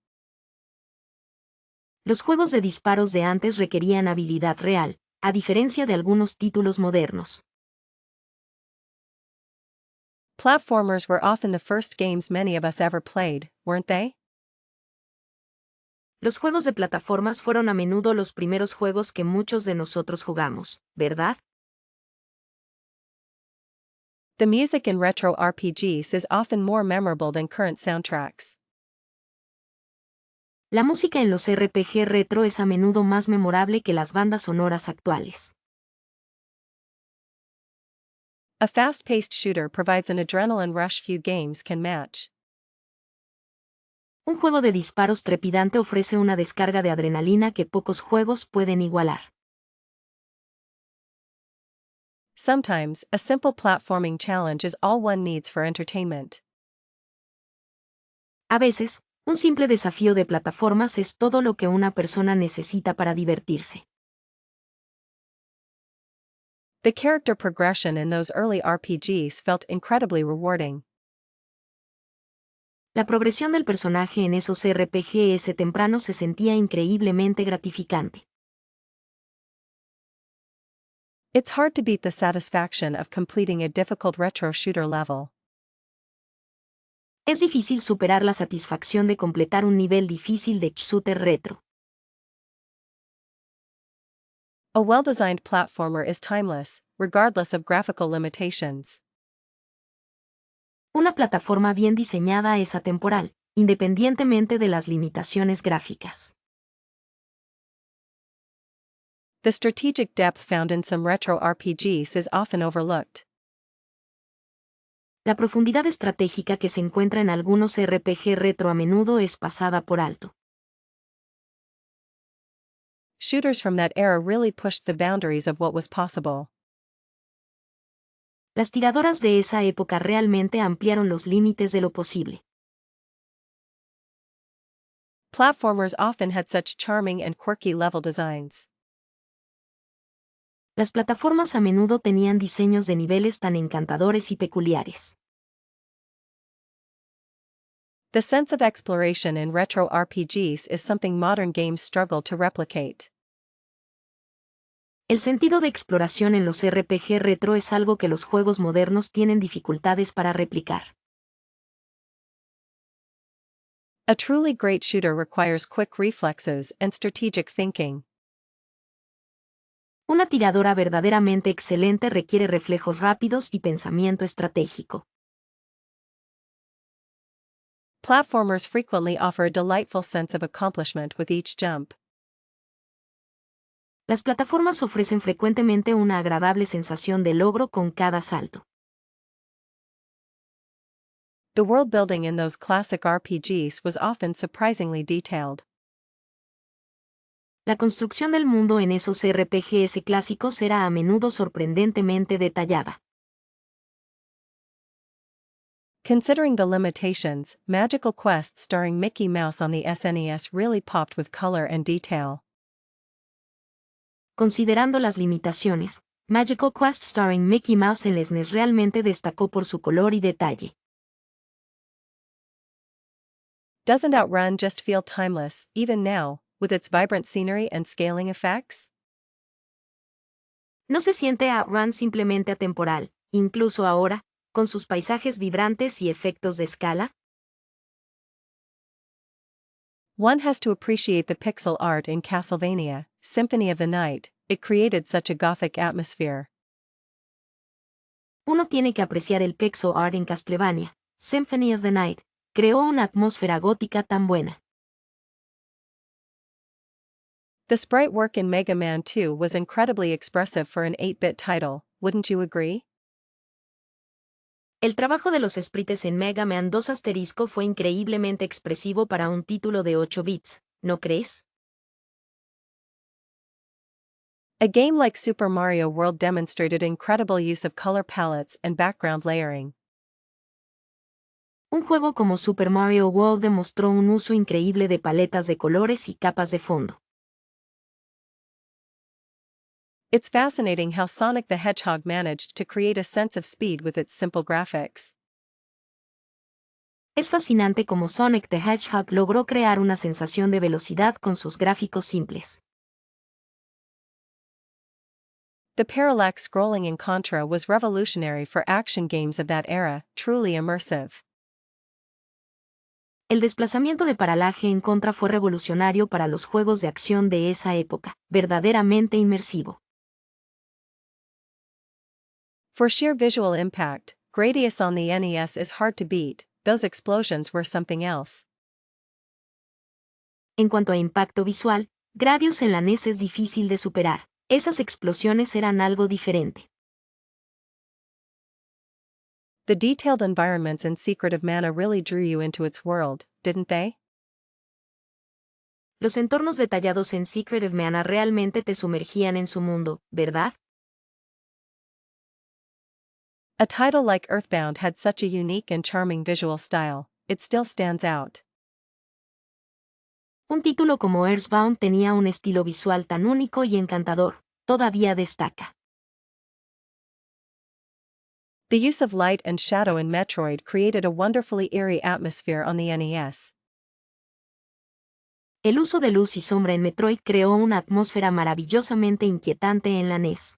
Los juegos de disparos de antes requerían habilidad real, a diferencia de algunos títulos modernos. Platformers were often the first games many of us ever played, weren't they? Los juegos de plataformas fueron a menudo los primeros juegos que muchos de nosotros jugamos, ¿verdad? The music in retro RPGs is often more memorable than current soundtracks. La música en los RPG retro es a menudo más memorable que las bandas sonoras actuales. A fast-paced shooter provides an adrenaline rush few games can match. Un juego de disparos trepidante ofrece una descarga de adrenalina que pocos juegos pueden igualar. Sometimes, a simple platforming challenge is all one needs for entertainment. A veces, un simple desafío de plataformas es todo lo que una persona necesita para divertirse. The character progression in those early RPGs felt incredibly rewarding. La progresión del personaje en esos RPGs tempranos se sentía increíblemente gratificante. It's hard to beat the satisfaction of completing a difficult retro shooter level. Es difícil superar la satisfacción de completar un nivel difícil de shooter retro. A well-designed platformer is timeless, regardless of graphical limitations. Una plataforma bien diseñada es atemporal, independientemente de las limitaciones gráficas. The strategic depth found in some retro RPGs is often overlooked. La profundidad estratégica que se encuentra en algunos RPG retro a menudo es pasada por alto. Shooters from that era really pushed the boundaries of what was possible. Las tiradoras de esa época realmente ampliaron los límites de lo posible. Platformers often had such charming and quirky level designs. Las plataformas a menudo tenían diseños de niveles tan encantadores y peculiares. The sense of exploration in retro RPGs is something modern games struggle to replicate. El sentido de exploración en los RPG retro es algo que los juegos modernos tienen dificultades para replicar. A truly great shooter requires quick reflexes and strategic thinking. Una tiradora verdaderamente excelente requiere reflejos rápidos y pensamiento estratégico. Platformers frequently offer a delightful sense of accomplishment with each jump. Las plataformas ofrecen frecuentemente una agradable sensación de logro con cada salto. The world building in those classic RPGs was often surprisingly detailed. La construcción del mundo en esos RPGs clásicos era a menudo sorprendentemente detallada. Considering the limitations, Magical Quest starring Mickey Mouse on the SNES really popped with color and detail. Considerando las limitaciones, Magical Quest starring Mickey Mouse en el SNES realmente destacó por su color y detalle. Doesn't Outrun just feel timeless, even now, with its vibrant scenery and scaling effects? No se siente Outrun simplemente atemporal, incluso ahora, con sus paisajes vibrantes y efectos de escala? One has to appreciate the pixel art in Castlevania, Symphony of the Night. It created such a gothic atmosphere. Uno tiene que apreciar el pixel art en Castlevania, Symphony of the Night. Creó una atmósfera gótica tan buena. The sprite work in Mega Man 2 was incredibly expressive for an 8-bit title, wouldn't you agree? El trabajo de los sprites en Mega Man 2 fue increíblemente expresivo para un título de 8 bits, ¿no crees? A game like Super Mario World demonstrated incredible use of color palettes and background layering. Un juego como Super Mario World demostró un uso increíble de paletas de colores y capas de fondo. It's fascinating how Sonic the Hedgehog managed to create a sense of speed with its simple graphics. Es fascinante cómo Sonic the Hedgehog logró crear una sensación de velocidad con sus gráficos simples. The parallax scrolling in Contra was revolutionary for action games of that era, truly immersive. El desplazamiento de paralaje en Contra fue revolucionario para los juegos de acción de esa época, verdaderamente inmersivo. For sheer visual impact, Gradius on the NES is hard to beat. Those explosions were something else. En cuanto a impacto visual, Gradius en la NES es difícil de superar. Esas explosiones eran algo diferente. The detailed environments in Secret of Mana really drew you into its world, didn't they? Los entornos detallados en Secret of Mana realmente te sumergían en su mundo, ¿verdad? A title like Earthbound had such a unique and charming visual style, it still stands out. Un título como Earthbound tenía un estilo visual tan único y encantador, todavía destaca. The use of light and shadow in Metroid created a wonderfully eerie atmosphere on the NES. El uso de luz y sombra en Metroid creó una atmósfera maravillosamente inquietante en la NES.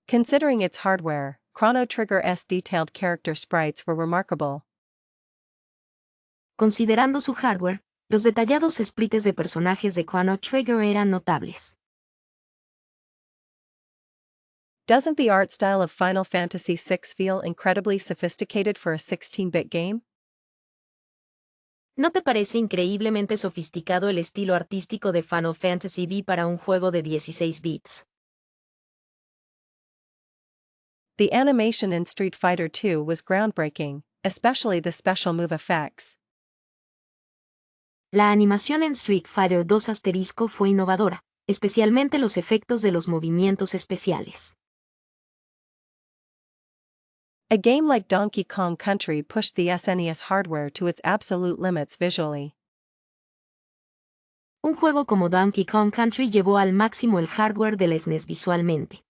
Considering its hardware, Chrono Trigger's detailed character sprites were remarkable. Considerando su hardware, los detallados sprites de personajes de Chrono Trigger eran notables. Doesn't the art style of Final Fantasy VI feel incredibly sophisticated for a 16-bit game? ¿No te parece increíblemente sofisticado el estilo artístico de Final Fantasy V para un juego de 16 bits? The animation in Street Fighter II was groundbreaking, especially the special move effects. La animación en Street Fighter 2 asterisco fue innovadora, especialmente los efectos de los movimientos especiales. A game like Donkey Kong Country pushed the SNES hardware to its absolute limits visually. Un juego como Donkey Kong Country llevó al máximo el hardware del SNES visualmente.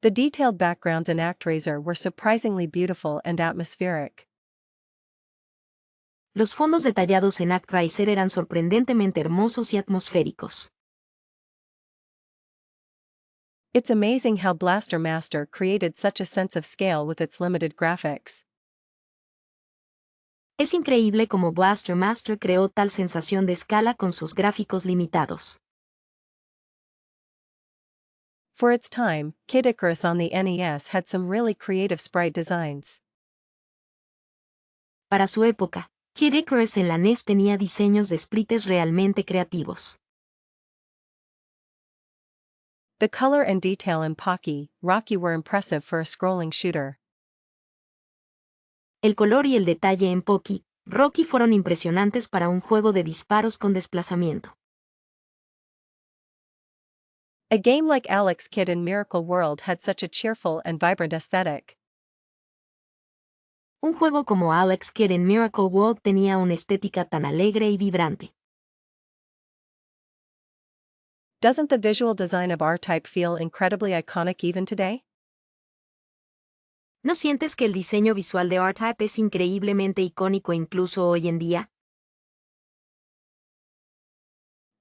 The detailed backgrounds in ActRaiser were surprisingly beautiful and atmospheric. Los fondos detallados en ActRaiser eran sorprendentemente hermosos y atmosféricos. It's amazing how Blaster Master created such a sense of scale with its limited graphics. Es increíble cómo Blaster Master creó tal sensación de escala con sus gráficos limitados. For its time, Kid Icarus on the NES had some really creative sprite designs. Para su época, Kid Icarus en la NES tenía diseños de sprites realmente creativos. The color and detail in Pocky, Rocky were impressive for a scrolling shooter. El color y el detalle en Pocky, Rocky fueron impresionantes para un juego de disparos con desplazamiento. A game like Alex Kidd in Miracle World had such a cheerful and vibrant aesthetic. Un juego como Alex Kidd en Miracle World tenía una estética tan alegre y vibrante. Doesn't the visual design of R-Type feel incredibly iconic even today? ¿No sientes que el diseño visual de R-Type es increíblemente icónico incluso hoy en día?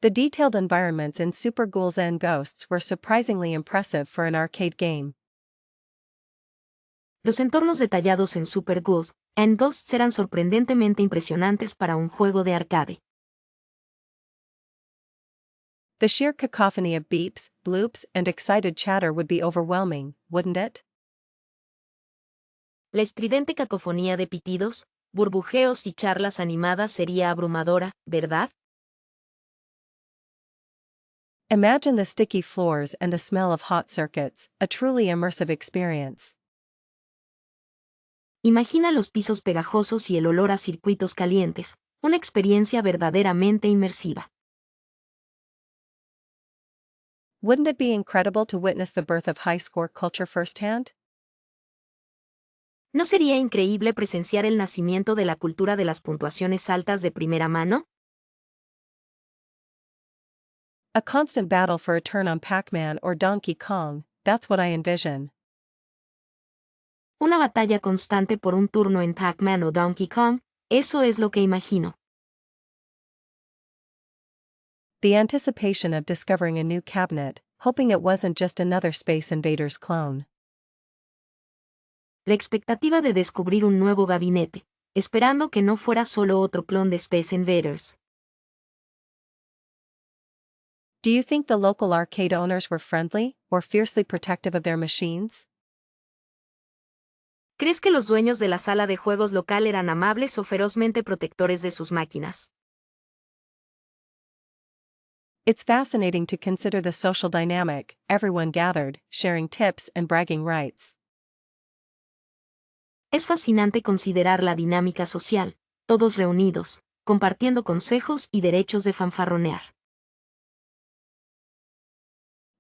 The detailed environments in Super Ghouls and Ghosts were surprisingly impressive for an arcade game. Los entornos detallados en Super Ghouls and Ghosts eran sorprendentemente impresionantes para un juego de arcade. The sheer cacophony of beeps, bloops, and excited chatter would be overwhelming, wouldn't it? La estridente cacofonía de pitidos, burbujeos y charlas animadas sería abrumadora, ¿verdad? Imagine the sticky floors and the smell of hot circuits, a truly immersive experience. Imagina los pisos pegajosos y el olor a circuitos calientes, Una experiencia verdaderamente inmersiva. Wouldn't it be incredible to witness the birth of high-score culture firsthand? ¿No sería increíble presenciar el nacimiento de la cultura de las puntuaciones altas de primera mano? A constant battle for a turn on Pac-Man or Donkey Kong, that's what I envision. Una batalla constante por un turno en Pac-Man o Donkey Kong, eso es lo que imagino. The anticipation of discovering a new cabinet, hoping it wasn't just another Space Invaders clone. La expectativa de descubrir un nuevo gabinete, esperando que no fuera solo otro clon de Space Invaders. Do you think the local arcade owners were friendly, or fiercely protective of their machines? ¿Crees que los dueños de la sala de juegos local eran amables o ferozmente protectores de sus máquinas? It's fascinating to consider the social dynamic, everyone gathered, sharing tips and bragging rights. Es fascinante considerar la dinámica social, todos reunidos, compartiendo consejos y derechos de fanfarronear.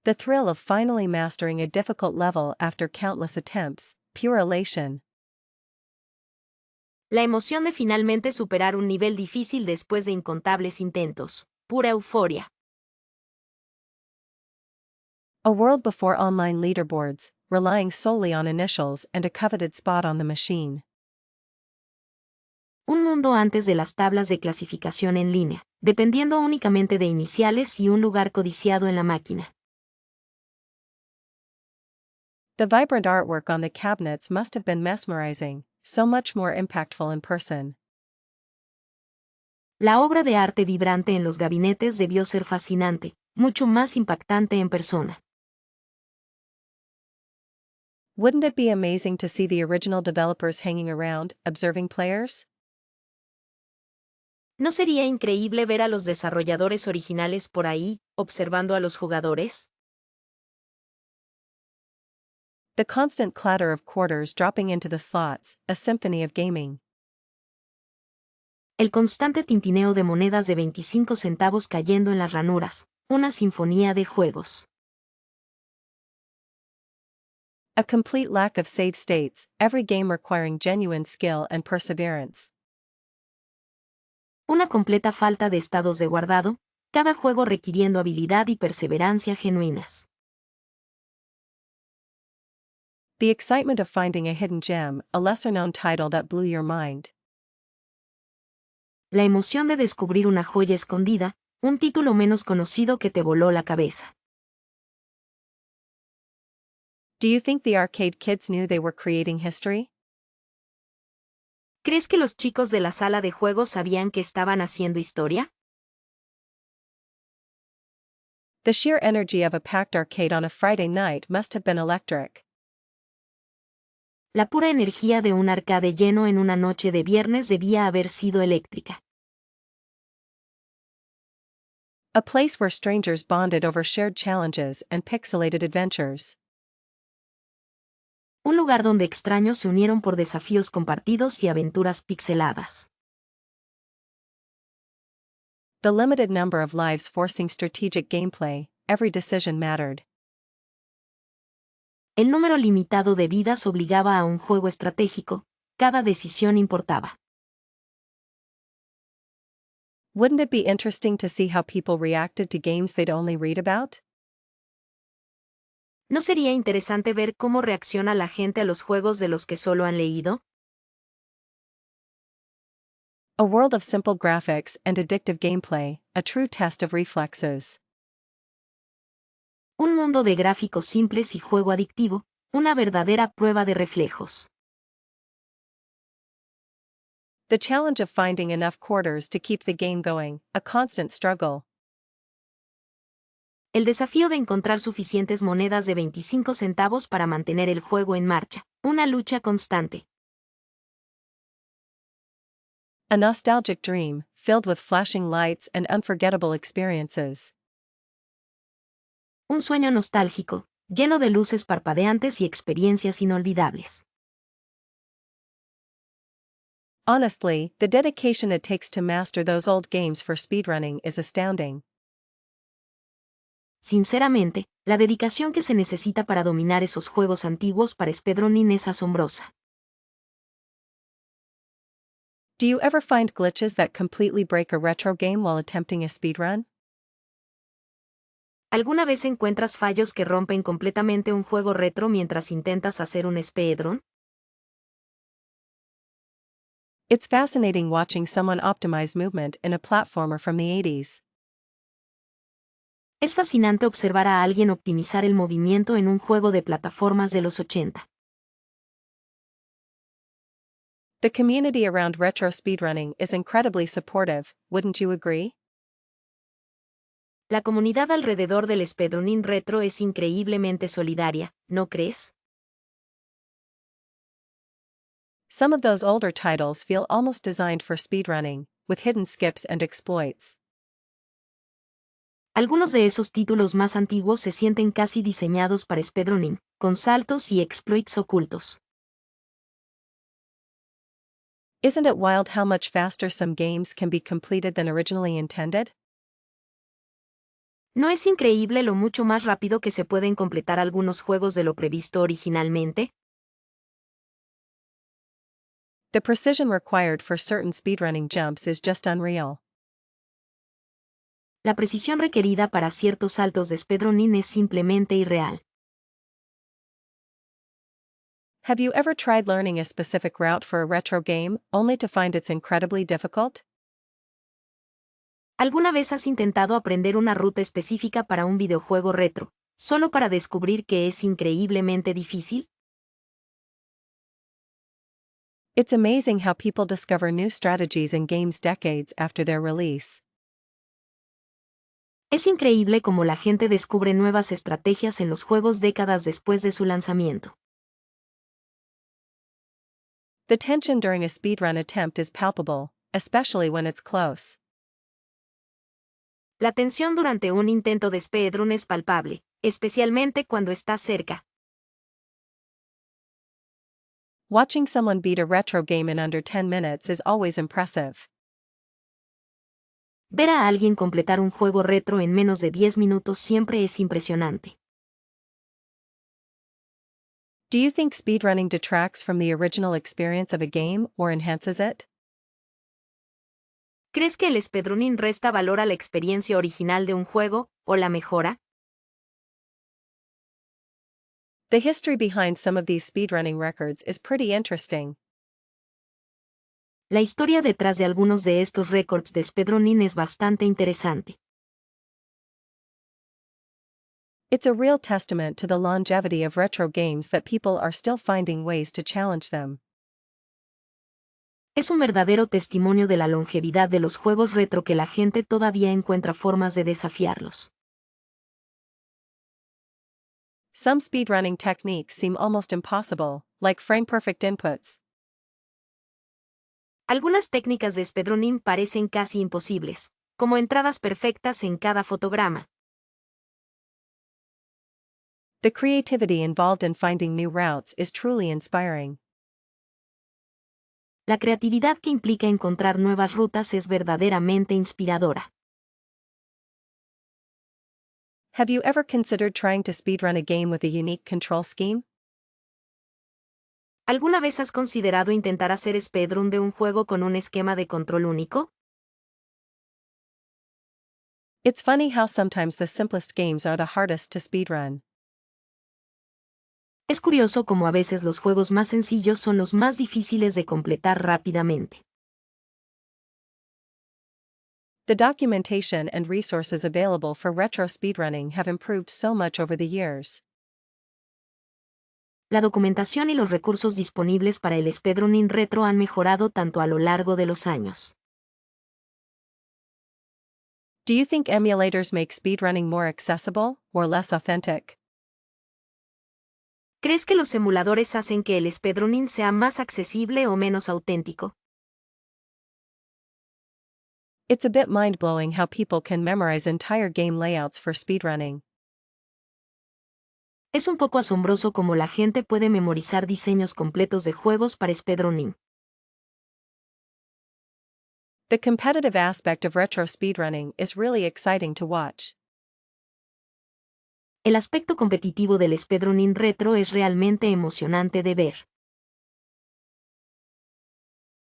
The thrill of finally mastering a difficult level after countless attempts, pure elation. La emoción de finalmente superar un nivel difícil después de incontables intentos, pura euforia. A world before online leaderboards, relying solely on initials and a coveted spot on the machine. Un mundo antes de las tablas de clasificación en línea, dependiendo únicamente de iniciales y un lugar codiciado en la máquina. The vibrant artwork on the cabinets must have been mesmerizing, so much more impactful in person. La obra de arte vibrante en los gabinetes debió ser fascinante, mucho más impactante en persona. Wouldn't it be amazing to see the original developers hanging around, observing players? ¿No sería increíble ver a los desarrolladores originales por ahí, observando a los jugadores? The constant clatter of quarters dropping into the slots, a symphony of gaming. El constante tintineo de monedas de 25 centavos cayendo en las ranuras, una sinfonía de juegos. A complete lack of save states, every game requiring genuine skill and perseverance. Una completa falta de estados de guardado, cada juego requiriendo habilidad y perseverancia genuinas. The excitement of finding a hidden gem, a lesser-known title that blew your mind. La emoción de descubrir una joya escondida, un título menos conocido que te voló la cabeza. Do you think the arcade kids knew they were creating history? ¿Crees que los chicos de la sala de juegos sabían que estaban haciendo historia? The sheer energy of a packed arcade on a Friday night must have been electric. La pura energía de un arcade lleno en una noche de viernes debía haber sido eléctrica. A place where strangers bonded over shared challenges and pixelated adventures. Un lugar donde extraños se unieron por desafíos compartidos y aventuras pixeladas. The limited number of lives forcing strategic gameplay, every decision mattered. El número limitado de vidas obligaba a un juego estratégico, cada decisión importaba. Wouldn't it be interesting to see how people reacted to games they'd only read about? ¿No sería interesante ver cómo reacciona la gente a los juegos de los que solo han leído? A world of simple graphics and addictive gameplay, a true test of reflexes. Un mundo de gráficos simples y juego adictivo, una verdadera prueba de reflejos. The challenge of finding enough quarters to keep the game going, a constant struggle. El desafío de encontrar suficientes monedas de 25 centavos para mantener el juego en marcha, una lucha constante. A nostalgic dream, filled with flashing lights and unforgettable experiences. Un sueño nostálgico, lleno de luces parpadeantes y experiencias inolvidables. Honestly, the dedication it takes to master those old games for speedrunning is astounding. Sinceramente, la dedicación que se necesita para dominar esos juegos antiguos para speedrunning es asombrosa. Do you ever find glitches that completely break a retro game while attempting a speedrun? ¿Alguna vez encuentras fallos que rompen completamente un juego retro mientras intentas hacer un speedrun? It's fascinating watching someone optimize movement in a platformer from the 80s. Es fascinante observar a alguien optimizar el movimiento en un juego de plataformas de los 80. The community around retro speedrunning is incredibly supportive, wouldn't you agree? La comunidad alrededor del speedrunning retro es increíblemente solidaria, ¿no crees? Some of those older titles feel almost designed for speedrunning, with hidden skips and exploits. Algunos de esos títulos más antiguos se sienten casi diseñados para speedrunning, con saltos y exploits ocultos. Isn't it wild how much faster some games can be completed than originally intended? ¿No es increíble lo mucho más rápido que se pueden completar algunos juegos de lo previsto originalmente? The precision required for certain speedrunning jumps is just unreal. La precisión requerida para ciertos saltos de speedrunning es simplemente irreal. Have you ever tried learning a specific route for a retro game, only to find it's incredibly difficult? ¿Alguna vez has intentado aprender una ruta específica para un videojuego retro, solo para descubrir que es increíblemente difícil? It's amazing how people discover new strategies in games decades after their release. Es increíble cómo la gente descubre nuevas estrategias en los juegos décadas después de su lanzamiento. The tension during a speedrun attempt is palpable, especially when it's close. La tensión durante un intento de speedrun es palpable, especialmente cuando está cerca. Watching someone beat a retro game in under 10 minutes is always impressive. Ver a alguien completar un juego retro en menos de 10 minutos siempre es impresionante. Do you think speedrunning detracts from the original experience of a game or enhances it? ¿Crees que el speedrunning resta valor a la experiencia original de un juego, o la mejora? The history behind some of these speedrunning records is pretty interesting. La historia detrás de algunos de estos récords de speedrunning es bastante interesante. It's a real testament to the longevity of retro games that people are still finding ways to challenge them. Es un verdadero testimonio de la longevidad de los juegos retro que la gente todavía encuentra formas de desafiarlos. Some speedrunning techniques seem almost impossible, like frame-perfect inputs. Algunas técnicas de speedrunning parecen casi imposibles, como entradas perfectas en cada fotograma. The creativity involved in finding new routes is truly inspiring. La creatividad que implica encontrar nuevas rutas es verdaderamente inspiradora. Have you ever considered trying to speedrun a game with a unique control scheme? ¿Alguna vez has considerado intentar hacer speedrun de un juego con un esquema de control único? It's funny how sometimes the simplest games are the hardest to speedrun. Es curioso cómo a veces los juegos más sencillos son los más difíciles de completar rápidamente. The documentation and resources available for retro speedrunning have improved so much over the years. La documentación y los recursos disponibles para el speedrunning retro han mejorado tanto a lo largo de los años. Do you think emulators make speedrunning more accessible or less authentic? ¿Crees que los emuladores hacen que el speedrunning sea más accesible o menos auténtico? It's a bit mind-blowing how people can memorize entire game layouts for speedrunning. Es un poco asombroso cómo la gente puede memorizar diseños completos de juegos para speedrunning. The competitive aspect of retro speedrunning is really exciting to watch. El aspecto competitivo del speedrunning retro es realmente emocionante de ver.